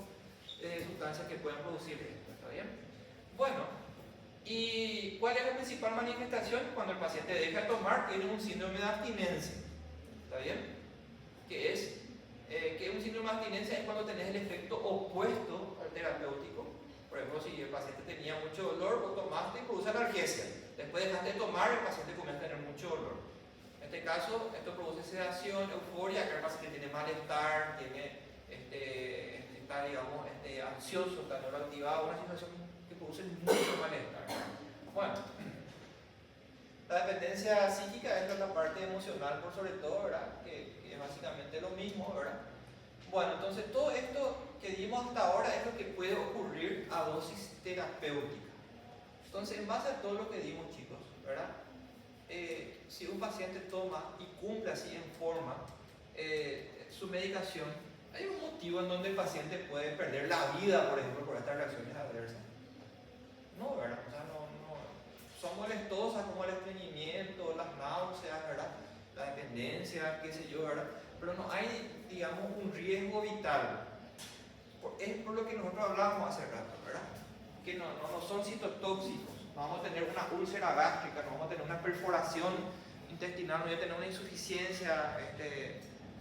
de sustancias que pueden producir esto, ¿está bien? Bueno, ¿y cuál es la principal manifestación? Cuando el paciente deja de tomar, tiene un síndrome de abstinencia, ¿está bien? Que un síndrome de abstinencia es cuando tenés el efecto opuesto al terapéutico. Por ejemplo, si el paciente tenía mucho dolor, vos tomaste y produce analgesia. Después dejaste de tomar, el paciente comienza a tener mucho dolor. En este caso, esto produce sedación, euforia, que el paciente tiene malestar, está, digamos, ansioso, está neuroactivado, una situación que produce mucho malestar. Bueno, la dependencia psíquica es la parte emocional por sobre todo, ¿verdad? Que es básicamente lo mismo, ¿verdad? Bueno, entonces todo esto que dimos hasta ahora es lo que puede ocurrir a dosis terapéutica. Entonces, en base a todo lo que dimos, chicos, ¿verdad? Si un paciente toma y cumple así en forma su medicación, hay un motivo en donde el paciente puede perder la vida, por ejemplo, por estas reacciones adversas. No, ¿verdad? O sea, no son molestosas como el estreñimiento, las náuseas, ¿verdad? La dependencia, qué sé yo, ¿verdad? Pero no hay, digamos, un riesgo vital. Es por lo que nosotros hablábamos hace rato, ¿verdad? Que no son citotóxicos. No vamos a tener una úlcera gástrica, no vamos a tener una perforación intestinal, no vamos a tener una insuficiencia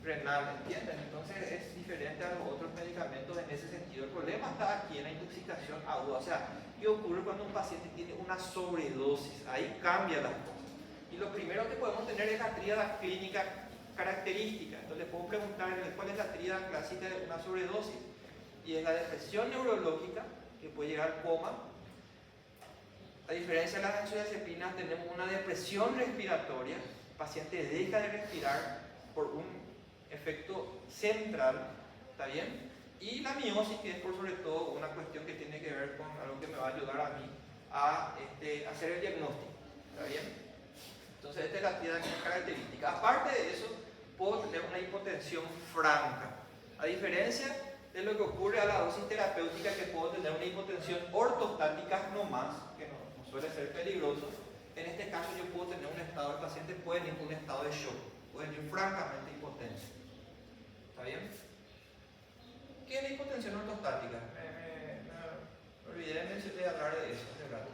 renal, ¿entienden? Entonces es diferente a los otros medicamentos en ese sentido. El problema está aquí en la intoxicación aguda. O sea, ¿qué ocurre cuando un paciente tiene una sobredosis? Ahí cambian las cosas. Y lo primero que podemos tener es la tríada clínica característica. Entonces le puedo preguntar cuál es la tríada clásica de una sobredosis. Y es la depresión neurológica, que puede llegar al coma. A diferencia de las benzodiazepinas, tenemos una depresión respiratoria. El paciente deja de respirar por un efecto central, ¿está bien? Y la miosis, que es por sobre todo una cuestión que tiene que ver con algo que me va a ayudar a mí a hacer el diagnóstico, ¿está bien? Entonces esta es la tríada característica. Aparte de eso, puedo tener una hipotensión franca. A diferencia de lo que ocurre a la dosis terapéutica, que puedo tener una hipotensión ortostática no más, que no suele ser peligroso. En este caso yo puedo tener un estado, el paciente puede ir en un estado de shock, puede ir francamente hipotenso. ¿Está bien? ¿Qué es la hipotensión ortostática? Me olvidé de hablar de eso hace rato.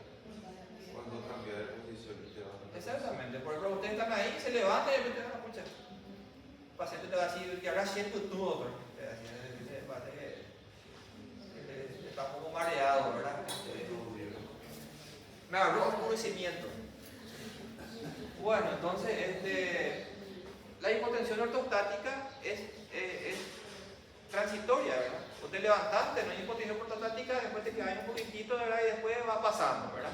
Cuando cambia de posición y te va a... Exactamente, por ejemplo, ustedes están ahí, se levantan y de repente van a escuchar. El paciente te va a decir que ahora siento tú, doctor. Está un poco mareado, ¿verdad? Me agarró oscurecimiento. Bueno, entonces la hipotensión ortostática es transitoria, ¿verdad? Vos te levantaste, no hay hipotensión ortostática, después te quedas un poquitito, ¿verdad? Y después va pasando, ¿verdad?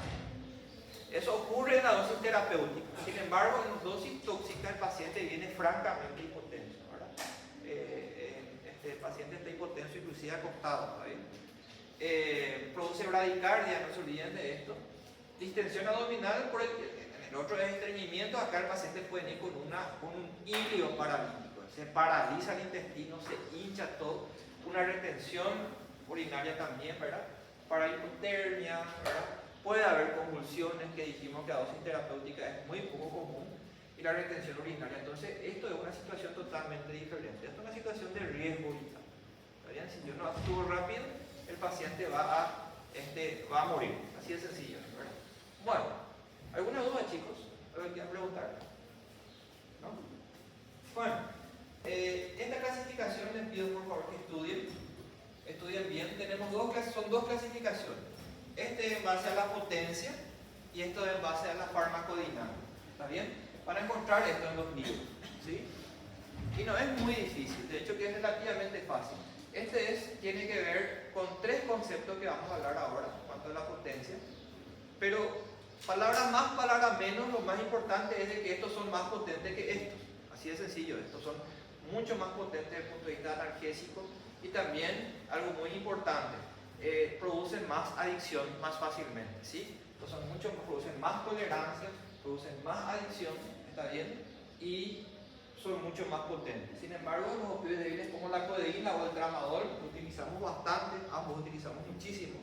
Eso ocurre en la dosis terapéutica. Sin embargo, en dosis tóxica el paciente viene francamente hipotenso, ¿verdad? El paciente está hipotenso, inclusive acostado, ¿está bien? Produce bradicardia, no se olviden de esto. Distensión abdominal, en el otro es estreñimiento. Acá el paciente puede ir con un hílio paralítico. Se paraliza el intestino, se hincha todo. Una retención urinaria también, ¿verdad? Para hipotermia, ¿verdad? Puede haber convulsiones, que dijimos que a dosis terapéutica es muy poco común, y la retención urinaria. Entonces, esto es una situación totalmente diferente. Esto es una situación de riesgo vital. Si yo no actúo rápido, el paciente va a va a morir. Así de sencillo, ¿verdad? Bueno, ¿alguna duda, chicos? ¿Algo que quieran preguntar? ¿No? Bueno, esta clasificación les pido por favor que estudien bien. Tenemos son dos clasificaciones. En base a la potencia y esto en base a la farmacodinámica. ¿Está bien? Van a encontrar esto en los libros, ¿sí? Y no es muy difícil, de hecho que es relativamente fácil. Tiene que ver con tres conceptos que vamos a hablar ahora en cuanto a la potencia. Pero palabra más, palabra menos, lo más importante es de que estos son más potentes que estos. Así de sencillo, estos son mucho más potentes desde el punto de vista analgésico y también, algo muy importante, producen más adicción más fácilmente, ¿sí? Estos producen más tolerancia, producen más adicción, ¿está bien? Y son mucho más potentes. Sin embargo, los opioides débiles como la codeína o el tramadol utilizamos bastante, ambos utilizamos muchísimo.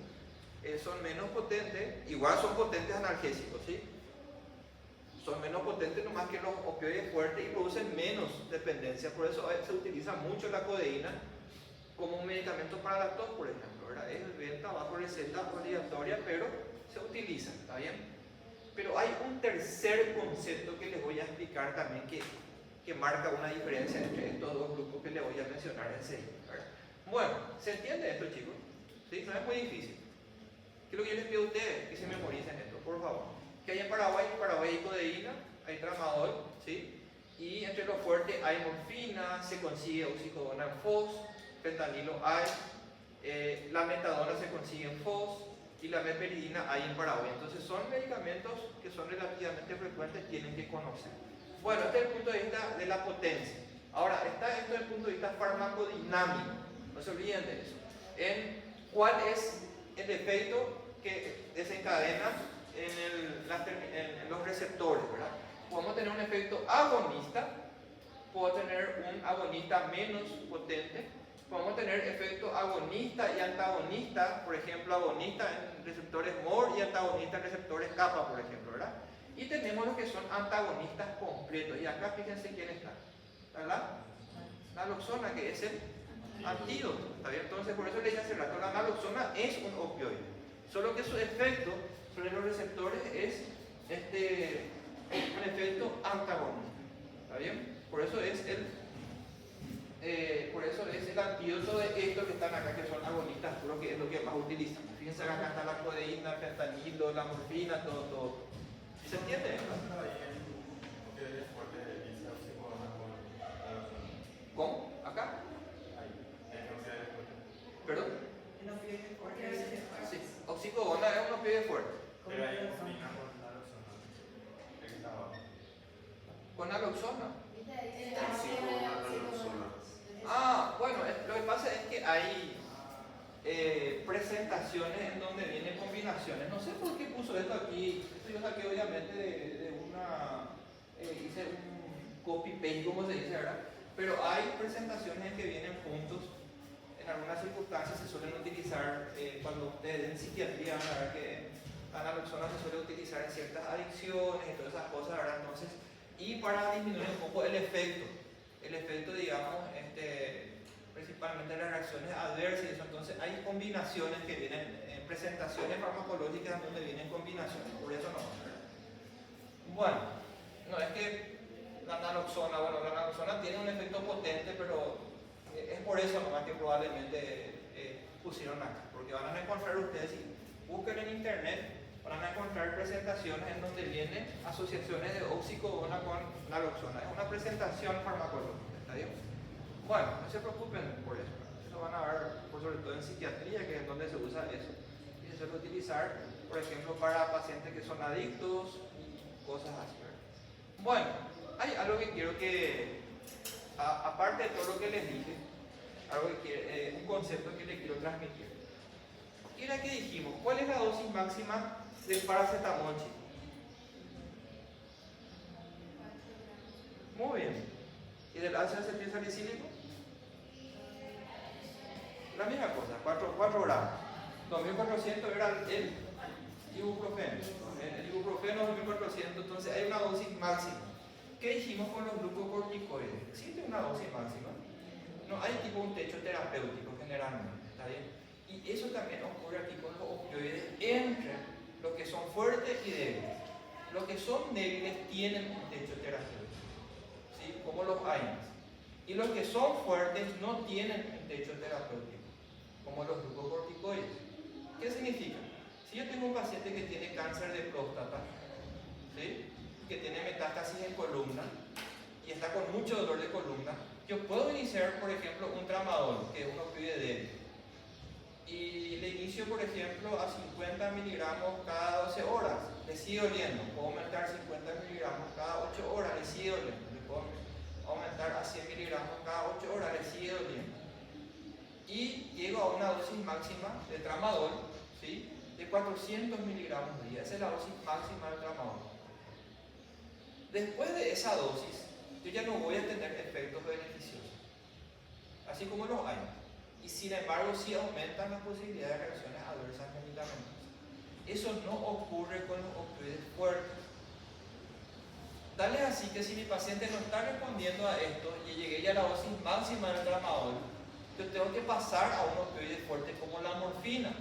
Son menos potentes, igual son potentes analgésicos, ¿sí? Son menos potentes nomás que los opioides fuertes y producen menos dependencia. Por eso se utiliza mucho la codeína como un medicamento para la tos, por ejemplo, ¿verdad? Es venta bajo receta obligatoria, pero se utiliza, ¿está bien? Pero hay un tercer concepto que les voy a explicar también que marca una diferencia entre estos dos grupos que les voy a mencionar enseguida, ¿verdad? Bueno, ¿se entiende esto, chicos? ¿Sí? No es muy difícil. ¿Qué es lo que yo les pido a ustedes? Que se memoricen esto, por favor. Que hay en Paraguay hay codeína, hay tramadol, ¿sí? Y entre lo fuerte hay morfina, se consigue oxicodona en FOS, fentanilo hay, la metadona se consigue en FOS y la meperidina hay en Paraguay. Entonces son medicamentos que son relativamente frecuentes, tienen que conocer. Bueno, este es el punto de vista de la potencia. Ahora, está esto desde el punto de vista farmacodinámico. No se olviden de eso. ¿Cuál es el efecto que desencadena en los receptores, ¿verdad? Podemos tener un efecto agonista, puedo tener un agonista menos potente, podemos tener efecto agonista y antagonista, por ejemplo, agonista en receptores MOR y antagonista en receptores kappa, por ejemplo, ¿verdad? Y tenemos los que son antagonistas completos, y acá fíjense quién está, ¿verdad? Naloxona, que es el antídoto, ¿está bien? Entonces, por eso le dije hace rato, la naloxona es un opioide, solo que su efecto sobre los receptores es un efecto antagónico, ¿está bien? Por eso es el antídoto de estos que están acá, que son agonistas puros, que es lo que más utilizan. Fíjense que acá está la codeína, el fentanilo, la morfina, todo. ¿Se entiende? ¿Cómo? ¿Acá? ¿Perdón? Sí, oxicodona es un opioide fuerte. Pero hay morfina con naloxona. ¿Con naloxona? Ah, bueno, lo que pasa es que hay presentaciones en donde vienen combinaciones. No sé por qué puso esto aquí. Esto yo saqué obviamente de hice un copy-paste, como se dice, ¿verdad? Pero hay presentaciones en que vienen juntos. En algunas circunstancias se suelen utilizar, cuando ustedes en psiquiatría van a ver que la naloxona se suele utilizar en ciertas adicciones y todas esas cosas, ¿verdad? Entonces, y para disminuir un poco el efecto, digamos, principalmente las reacciones adversas y eso. Entonces hay combinaciones que vienen, presentaciones farmacológicas donde vienen combinaciones, por eso no. Bueno, no es que la naloxona tiene un efecto potente, pero es por eso nomás que probablemente pusieron acá, porque van a encontrar ustedes, si buscan en internet, van a encontrar presentaciones en donde vienen asociaciones de oxicodona con naloxona. Es una presentación farmacológica, ¿está bien? Bueno, no se preocupen por eso. Eso van a ver, sobre todo en psiquiatría, que es donde se usa eso. Y se suele utilizar, por ejemplo, para pacientes que son adictos y cosas así, ¿verdad? Bueno, hay algo que quiero que, aparte de todo lo que les dije, un concepto que les quiero transmitir. ¿Qué era que dijimos? ¿Cuál es la dosis máxima del paracetamol, chicos? Muy bien. ¿Y del ácido acetilsalicílico? La misma cosa, 4 gramos. 2400 era el ibuprofeno. El ibuprofeno es 2400, entonces hay una dosis máxima. ¿Qué dijimos con los glucocorticoides? ¿Existe una dosis máxima? No hay tipo un techo terapéutico generalmente, ¿está bien? Y eso también ocurre aquí con los opioides entre los que son fuertes y débiles. Los que son débiles tienen un techo terapéutico, ¿sí? Como los AINES. Y los que son fuertes no tienen un techo terapéutico, como los glucocorticoides. ¿Qué significa? Si yo tengo un paciente que tiene cáncer de próstata, ¿sí?, que tiene metástasis en columna y está con mucho dolor de columna, yo puedo iniciar, por ejemplo, un tramadol, que es un opioide débil. Y le inicio, por ejemplo, a 50 miligramos cada 12 horas, le sigue doliendo. Puedo aumentar 50 miligramos cada 8 horas, le sigue doliendo. Le puedo aumentar a 100 miligramos cada 8 horas, le sigue doliendo. Y llego a una dosis máxima de tramadol, ¿sí?, de 400 miligramos al día. Esa es la dosis máxima del tramadol. Después de esa dosis, yo ya no voy a tener efectos beneficiosos, así como los hay. Y sin embargo, sí aumentan las posibilidades de reacciones adversas medicamentosas. Eso no ocurre con los opioides fuertes. Tal es así que si mi paciente no está respondiendo a esto y llegué ya a la dosis máxima del tramadol, yo tengo que pasar a un opioide fuerte como la morfina.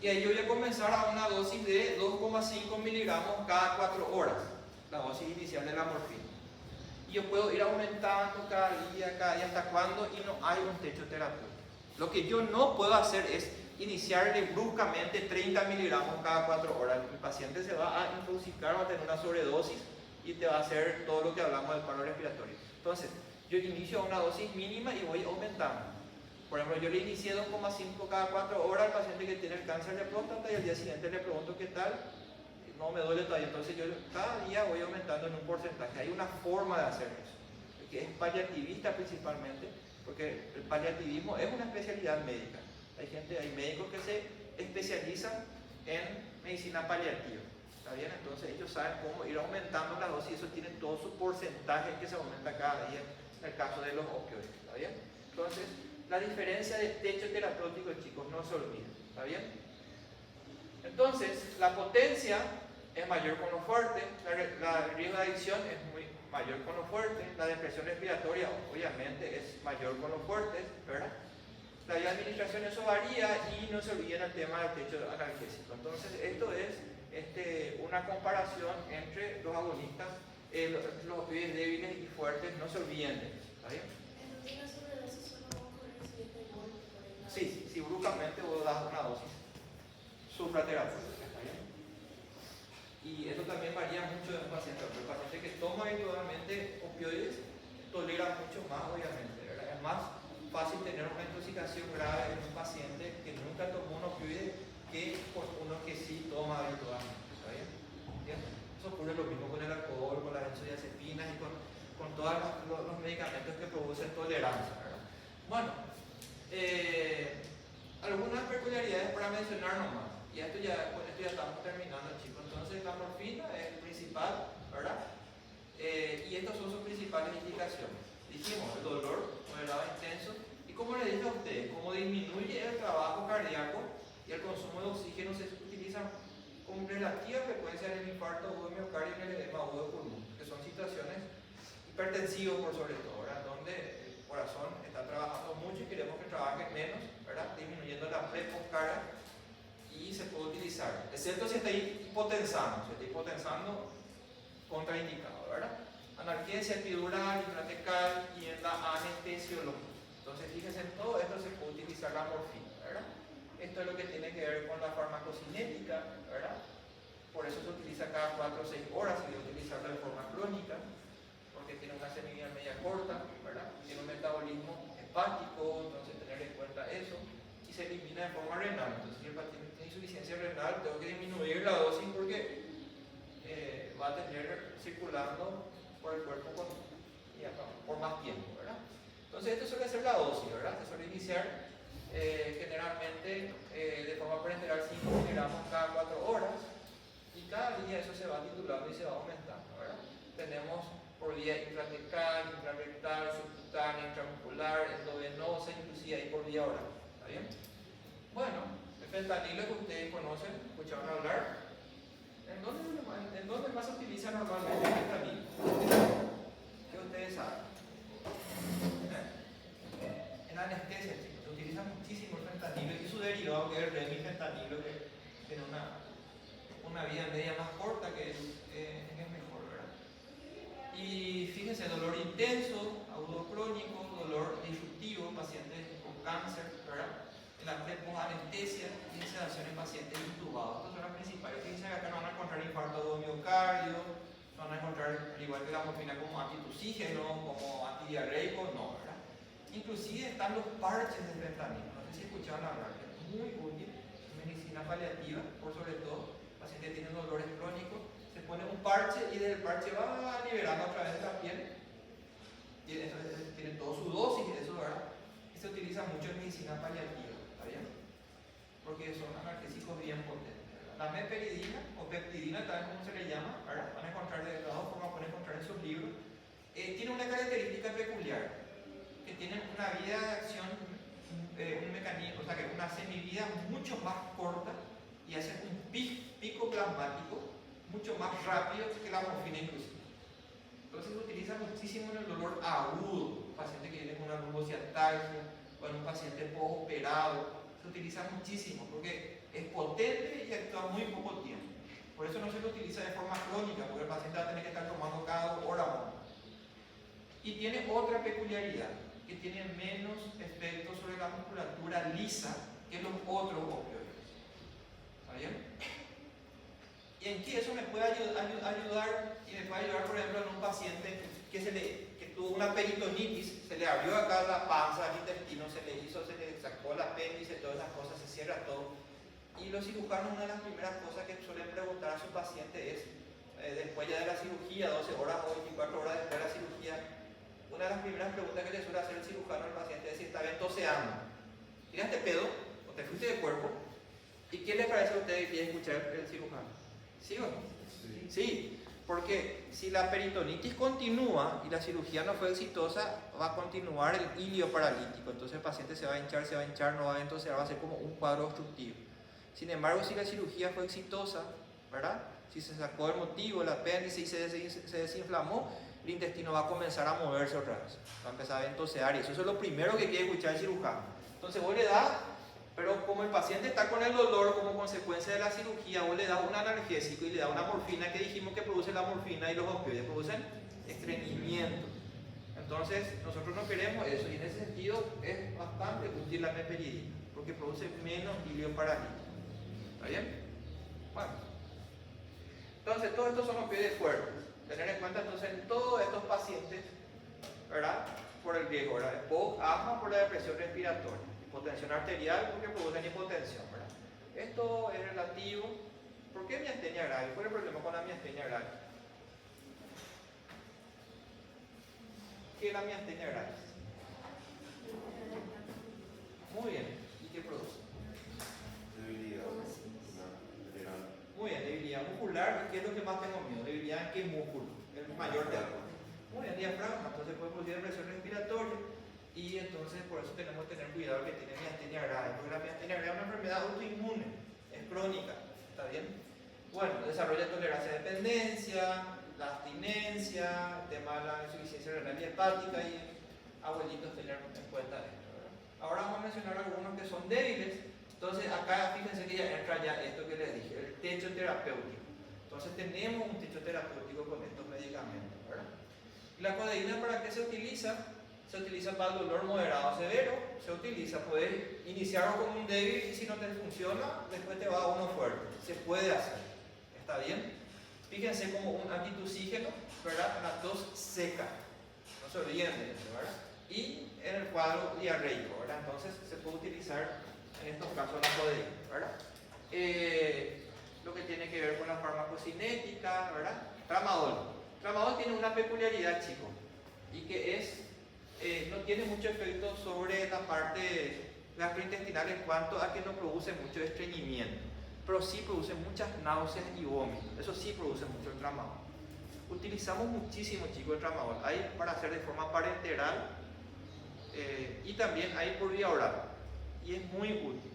Y ahí yo voy a comenzar a una dosis de 2,5 miligramos cada 4 horas, la dosis inicial de la morfina. Y yo puedo ir aumentando cada día, hasta cuando, y no hay un techo terapéutico. Lo que yo no puedo hacer es iniciarle bruscamente 30 miligramos cada 4 horas. El paciente se va a intoxicar, va a tener una sobredosis y te va a hacer todo lo que hablamos del paro respiratorio. Entonces, yo inicio a una dosis mínima y voy aumentando. Por ejemplo, yo le inicié 2,5 cada 4 horas al paciente que tiene el cáncer de próstata y al día siguiente le pregunto qué tal. No me duele todavía, entonces yo cada día voy aumentando en un porcentaje. Hay una forma de hacer eso, que es paliativista principalmente, porque el paliativismo es una especialidad médica. Hay médicos que se especializan en medicina paliativa, ¿está bien? Entonces ellos saben cómo ir aumentando la dosis, y eso tiene todo su porcentaje que se aumenta cada día en el caso de los opioides, ¿está bien? Entonces, la diferencia de techo terapéutico, chicos, no se olviden, ¿está bien? Entonces, la potencia es mayor con lo fuerte, el riesgo de adicción es muy mayor con lo fuerte, la depresión respiratoria obviamente es mayor con lo fuerte, ¿verdad? La vía de administración, eso varía, y no se olviden el tema del techo analgésico. Entonces, esto es una comparación entre los agonistas, los opioides débiles y fuertes, no se olviden de eso, ¿está bien? Entonces, la sobredosis solo va a ocurrir si es de golpe, por ejemplo. Sí, si bruscamente vos das una dosis supraterapéutica, ¿está bien? Y esto también varía mucho de un paciente a otro. El paciente que toma habitualmente opioides tolera mucho más, obviamente, ¿verdad? Es más fácil tener una intoxicación grave en un paciente que nunca tomó un opioide que con uno que sí toma habitualmente, ¿está bien? ¿Entiendes? Eso ocurre lo mismo con el alcohol, con las benzodiazepinas y con todos los medicamentos que producen tolerancia, ¿verdad? Bueno, algunas peculiaridades para mencionar nomás, y con esto ya estamos terminando, chicos. Entonces, la morfina es el principal, ¿verdad? Y estas son sus principales indicaciones. Dijimos, el dolor moderado intenso, y como le dije a ustedes, como disminuye el trabajo cardíaco y el consumo de oxígeno, se utiliza con relativa frecuencia en el infarto agudo de miocardio y en el edema agudo de pulmón, que son situaciones hipertensivas por sobre todo, ¿verdad? Donde el corazón está trabajando mucho y queremos que trabaje menos, ¿verdad? Disminuyendo la pre-poscarga, y se puede utilizar, excepto si está hipotensando, contraindicado, ¿verdad? Analgesia epidural, intratecal y en la anestesiología. Entonces, fíjense, en todo esto se puede utilizar la morfina, ¿verdad? Esto es lo que tiene que ver con la farmacocinética, ¿verdad? Por eso se utiliza cada 4 o 6 horas, y debe utilizarlo de forma crónica, porque tiene una semilla media corta, ¿verdad? Tiene un metabolismo hepático, entonces tener en cuenta eso, y se elimina de forma renal. Entonces, si el paciente tiene insuficiencia renal, tengo que disminuir la dosis porque va a tener circulando por el cuerpo por más tiempo, ¿verdad? Entonces, esto suele ser la dosis, ¿verdad? Se suele iniciar generalmente de forma parenteral 5 miligramos cada 4 horas, y cada día eso se va titulando y se va aumentando, ¿verdad? Tenemos por vía intratecal, intrarrectal, subcutánea, intramuscular, endovenosa, inclusive ahí por vía oral, ¿está bien? Bueno, el fentanilo que ustedes conocen, escucharon hablar. ¿En dónde más se utiliza normalmente el fentanilo? ¿Qué ustedes saben? En anestesia, chicos. Se utiliza muchísimo el fentanilo, y su derivado que es el remifentanilo, que tiene una vida media más corta, que es mejor, ¿verdad? Y fíjense, dolor intenso, agudo crónico, dolor disruptivo, pacientes con cáncer, ¿verdad? En la anestesia y sedación en pacientes intubados. Estas son las principales. Fíjense que acá no van a encontrar infarto de miocardio, no van a encontrar, al igual que la morfina, como antitusígeno, como antidiarreico, no, ¿verdad? Inclusive están los parches de fentanilo. No sé si escucharon hablar, que es muy útil en medicina paliativa, por sobre todo, pacientes que tienen dolores crónicos, se pone un parche y del parche va liberando a través de la piel. Tiene todo su dosis de eso, ¿verdad? Y se utiliza mucho en medicina paliativa, ¿está bien? Porque son analgésicos bien potentes, ¿verdad? La meperidina o peptidina, también como se le llama, ¿verdad? Van a encontrar de las dos formas, pueden encontrar en sus libros. Tiene una característica peculiar, que tienen una vida de acción, un mecanismo, o sea que una semivida mucho más corta y hacen un pico plasmático mucho más rápido que la morfina inclusive. Entonces se utiliza muchísimo en el dolor agudo, paciente que viene con una lumbocialgia o en un paciente postoperado, se utiliza muchísimo porque es potente y actúa muy poco tiempo. Por eso no se lo utiliza de forma crónica, porque el paciente va a tener que estar tomando cada hora más. Y tiene otra peculiaridad, que tiene menos efecto sobre la musculatura lisa que los otros opioides. ¿Está bien? ¿Y en qué eso me puede ayudar? Y me puede ayudar, por ejemplo, en un paciente que tuvo una peritonitis, se le abrió acá la panza, el intestino, se le sacó el apéndice, todas esas cosas, se cierra todo. Y los cirujanos, una de las primeras cosas que suelen preguntar a su paciente es, después ya de la cirugía, 12 horas o 24 horas después de la cirugía, una de las primeras preguntas que le suele hacer el cirujano al paciente es si está ventoseando. ¿Tiraste pedo o te fuiste de cuerpo? ¿Y qué le parece a usted que quiere escuchar el cirujano? ¿Sí o no? Sí. Sí, porque si la peritonitis continúa y la cirugía no fue exitosa, va a continuar el ilio paralítico. Entonces el paciente se va a hinchar, no va a ventosear, va a ser como un cuadro obstructivo. Sin embargo, si la cirugía fue exitosa, ¿verdad? Si se sacó el motivo, el apéndice y se desinflamó, el intestino va a comenzar a moverse otra vez, va a empezar a ventosear y eso es lo primero que quiere escuchar el cirujano. Entonces vos le das, pero como el paciente está con el dolor como consecuencia de la cirugía, vos le das un analgésico y le das una morfina que dijimos que produce la morfina y los opioides producen estreñimiento. Entonces nosotros no queremos eso y en ese sentido es bastante útil la meperidina porque produce menos ilio paralítico. ¿Está bien? Bueno. Entonces todos estos son opioides fuertes. Tener en cuenta entonces en todos estos pacientes, ¿verdad? Por el riesgo, ¿verdad? POC, asma por la depresión respiratoria, hipotensión arterial porque producen hipotensión, ¿verdad? Esto es relativo. ¿Por qué miastenia grave? ¿Cuál es el problema con la miastenia grave? ¿Qué es la miastenia grave? Muy bien. ¿Y qué produce? Debilidad general. Muy bien, debilidad muscular. ¿Qué es lo que más tengo miedo? Debilidad en qué músculo? El mayor de algo. Muy bien, diafragma. Entonces puede producir depresión respiratoria. Y entonces por eso tenemos que tener cuidado que tiene miastenia grave. Porque la miastenia grave es una enfermedad autoinmune. Es crónica. ¿Está bien? Bueno, desarrolla tolerancia a dependencia, la abstinencia, tema de la insuficiencia renal y hepática y abuelitos tener en cuenta esto, ¿verdad? Ahora vamos a mencionar algunos que son débiles. Entonces acá fíjense que ya entra ya esto que les dije, el techo terapéutico. Entonces tenemos un techo terapéutico con estos medicamentos, ¿verdad? ¿Y la codeína para qué se utiliza? Se utiliza para el dolor moderado o severo, se utiliza, puedes iniciarlo con un débil y si no te funciona, después te va a uno fuerte. Se puede hacer, ¿está bien? Fíjense como un antitusígeno, ¿verdad? Una tos seca, no se olviden de eso, ¿verdad? Y en el cuadro diarreico, ¿verdad? Entonces se puede utilizar en estos casos la codeína, ¿verdad? Lo que tiene que ver con la farmacocinética, ¿verdad? Tramadol. Tramadol tiene una peculiaridad, chicos, y que es, no tiene mucho efecto sobre la parte gastrointestinal en cuanto a que no produce mucho estreñimiento, pero sí produce muchas náuseas y vómitos. Eso sí produce mucho el tramadol. Utilizamos muchísimo, chicos, el tramadol. Hay para hacer de forma parenteral y también hay por vía oral. Y es muy útil,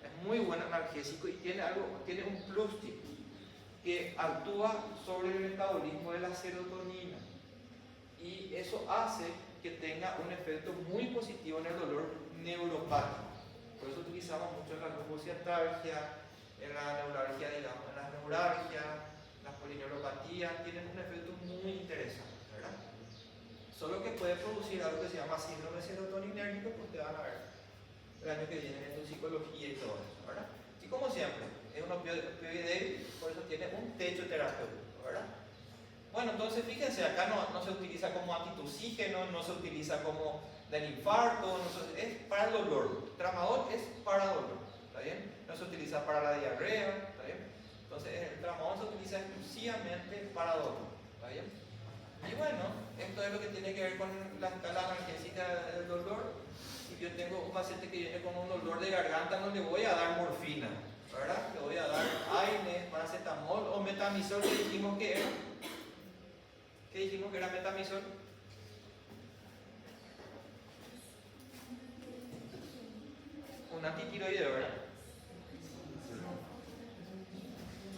es muy buen analgésico y tiene un plus que actúa sobre el metabolismo de la serotonina y eso hace que tenga un efecto muy positivo en el dolor neuropático. Por eso utilizamos mucho la leucociatalgia, en la neuralgia, digamos, en las neuralgias, las polineuropatías, tienen un efecto muy interesante, ¿verdad? Solo que puede producir algo que se llama síndrome serotoninérgico, pues te van a ver el año que viene en tu psicología y todo eso, ¿verdad? Y como siempre, es un opioide débil, por eso tiene un techo terapéutico, ¿verdad? Bueno, entonces fíjense, acá no se utiliza como antitussígeno, no se utiliza como del infarto, es para el dolor. Tramadol es para dolor, ¿está bien? No se utiliza para la diarrea, ¿está bien? Entonces el tramadol se utiliza exclusivamente para dolor, ¿está bien? Y bueno, esto es lo que tiene que ver con la escala analgésica del dolor. Si yo tengo un paciente que viene con un dolor de garganta, no le voy a dar morfina, ¿verdad? Le voy a dar AINE, paracetamol o metamisol, que dijimos que era. ¿Qué dijimos que era metamisol? Un antitiroideo, ¿verdad?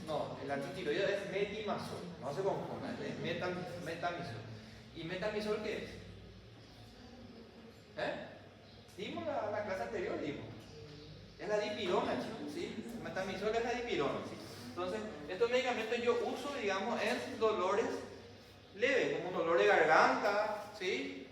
No, el antitiroideo es metimazol, no se confundan, es metamisol. ¿Y metamisol qué es? Dimos la clase anterior, dimos. Es la dipirona, chicos, ¿sí? El metamisol es la dipirona, ¿sí? Entonces, estos medicamentos yo uso, digamos, en dolores leves, como un dolor de garganta, ¿sí?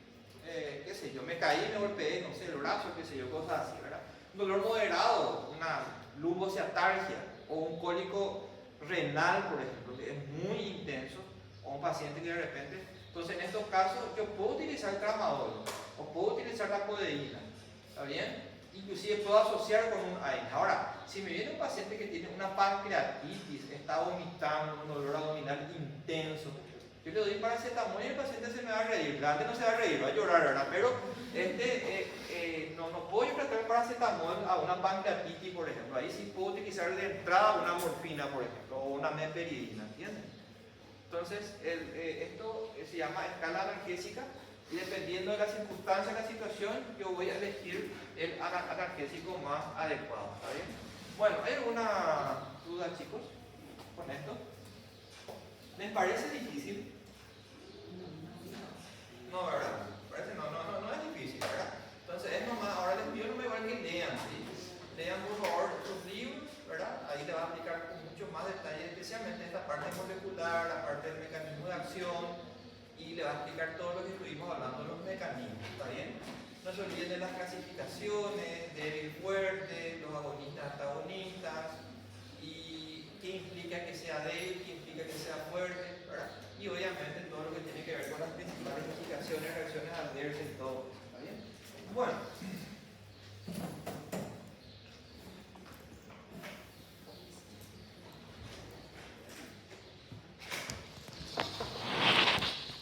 Qué sé yo, me caí, me golpeé, no sé, el brazo, qué sé yo, cosas así, ¿verdad? Un dolor moderado, una lumbociatalgia o un cólico renal, por ejemplo, que es muy intenso, o un paciente que de repente, entonces en estos casos yo puedo utilizar tramadol o puedo utilizar la codeína, ¿está bien? Inclusive puedo asociar con un AINE. Ahora, si me viene un paciente que tiene una pancreatitis, está vomitando, un dolor abdominal intenso, yo le doy paracetamol y el paciente se me va a reír. La gente no se va a reír, va a llorar, ¿verdad? Pero no puedo tratar paracetamol a una pancreatitis, por ejemplo. Ahí sí puedo utilizar de entrada una morfina, por ejemplo, o una meperidina, ¿entienden? Entonces, esto se llama escala analgésica y dependiendo de la circunstancia, de la situación, yo voy a elegir el analgésico más adecuado, ¿está bien? Bueno, ¿hay alguna duda, chicos, con esto? ¿Les parece difícil? No, ¿verdad? Parece no es difícil, ¿verdad? Entonces es nomás, ahora les pido igual que lean, ¿sí? Lean por favor sus libros, ¿verdad? Ahí te va a explicar con mucho más detalle, especialmente esta parte molecular, la parte del mecanismo de acción, y le va a explicar todo lo que estuvimos hablando de los mecanismos, ¿está bien? No se olviden de las clasificaciones, débil, fuerte, los agonistas, antagonistas, y qué implica que sea débil, qué implica que sea fuerte, ¿verdad? Y obviamente todo lo que tiene que ver con las principales implicaciones, reacciones adversas y todo eso, ¿está bien? Bueno.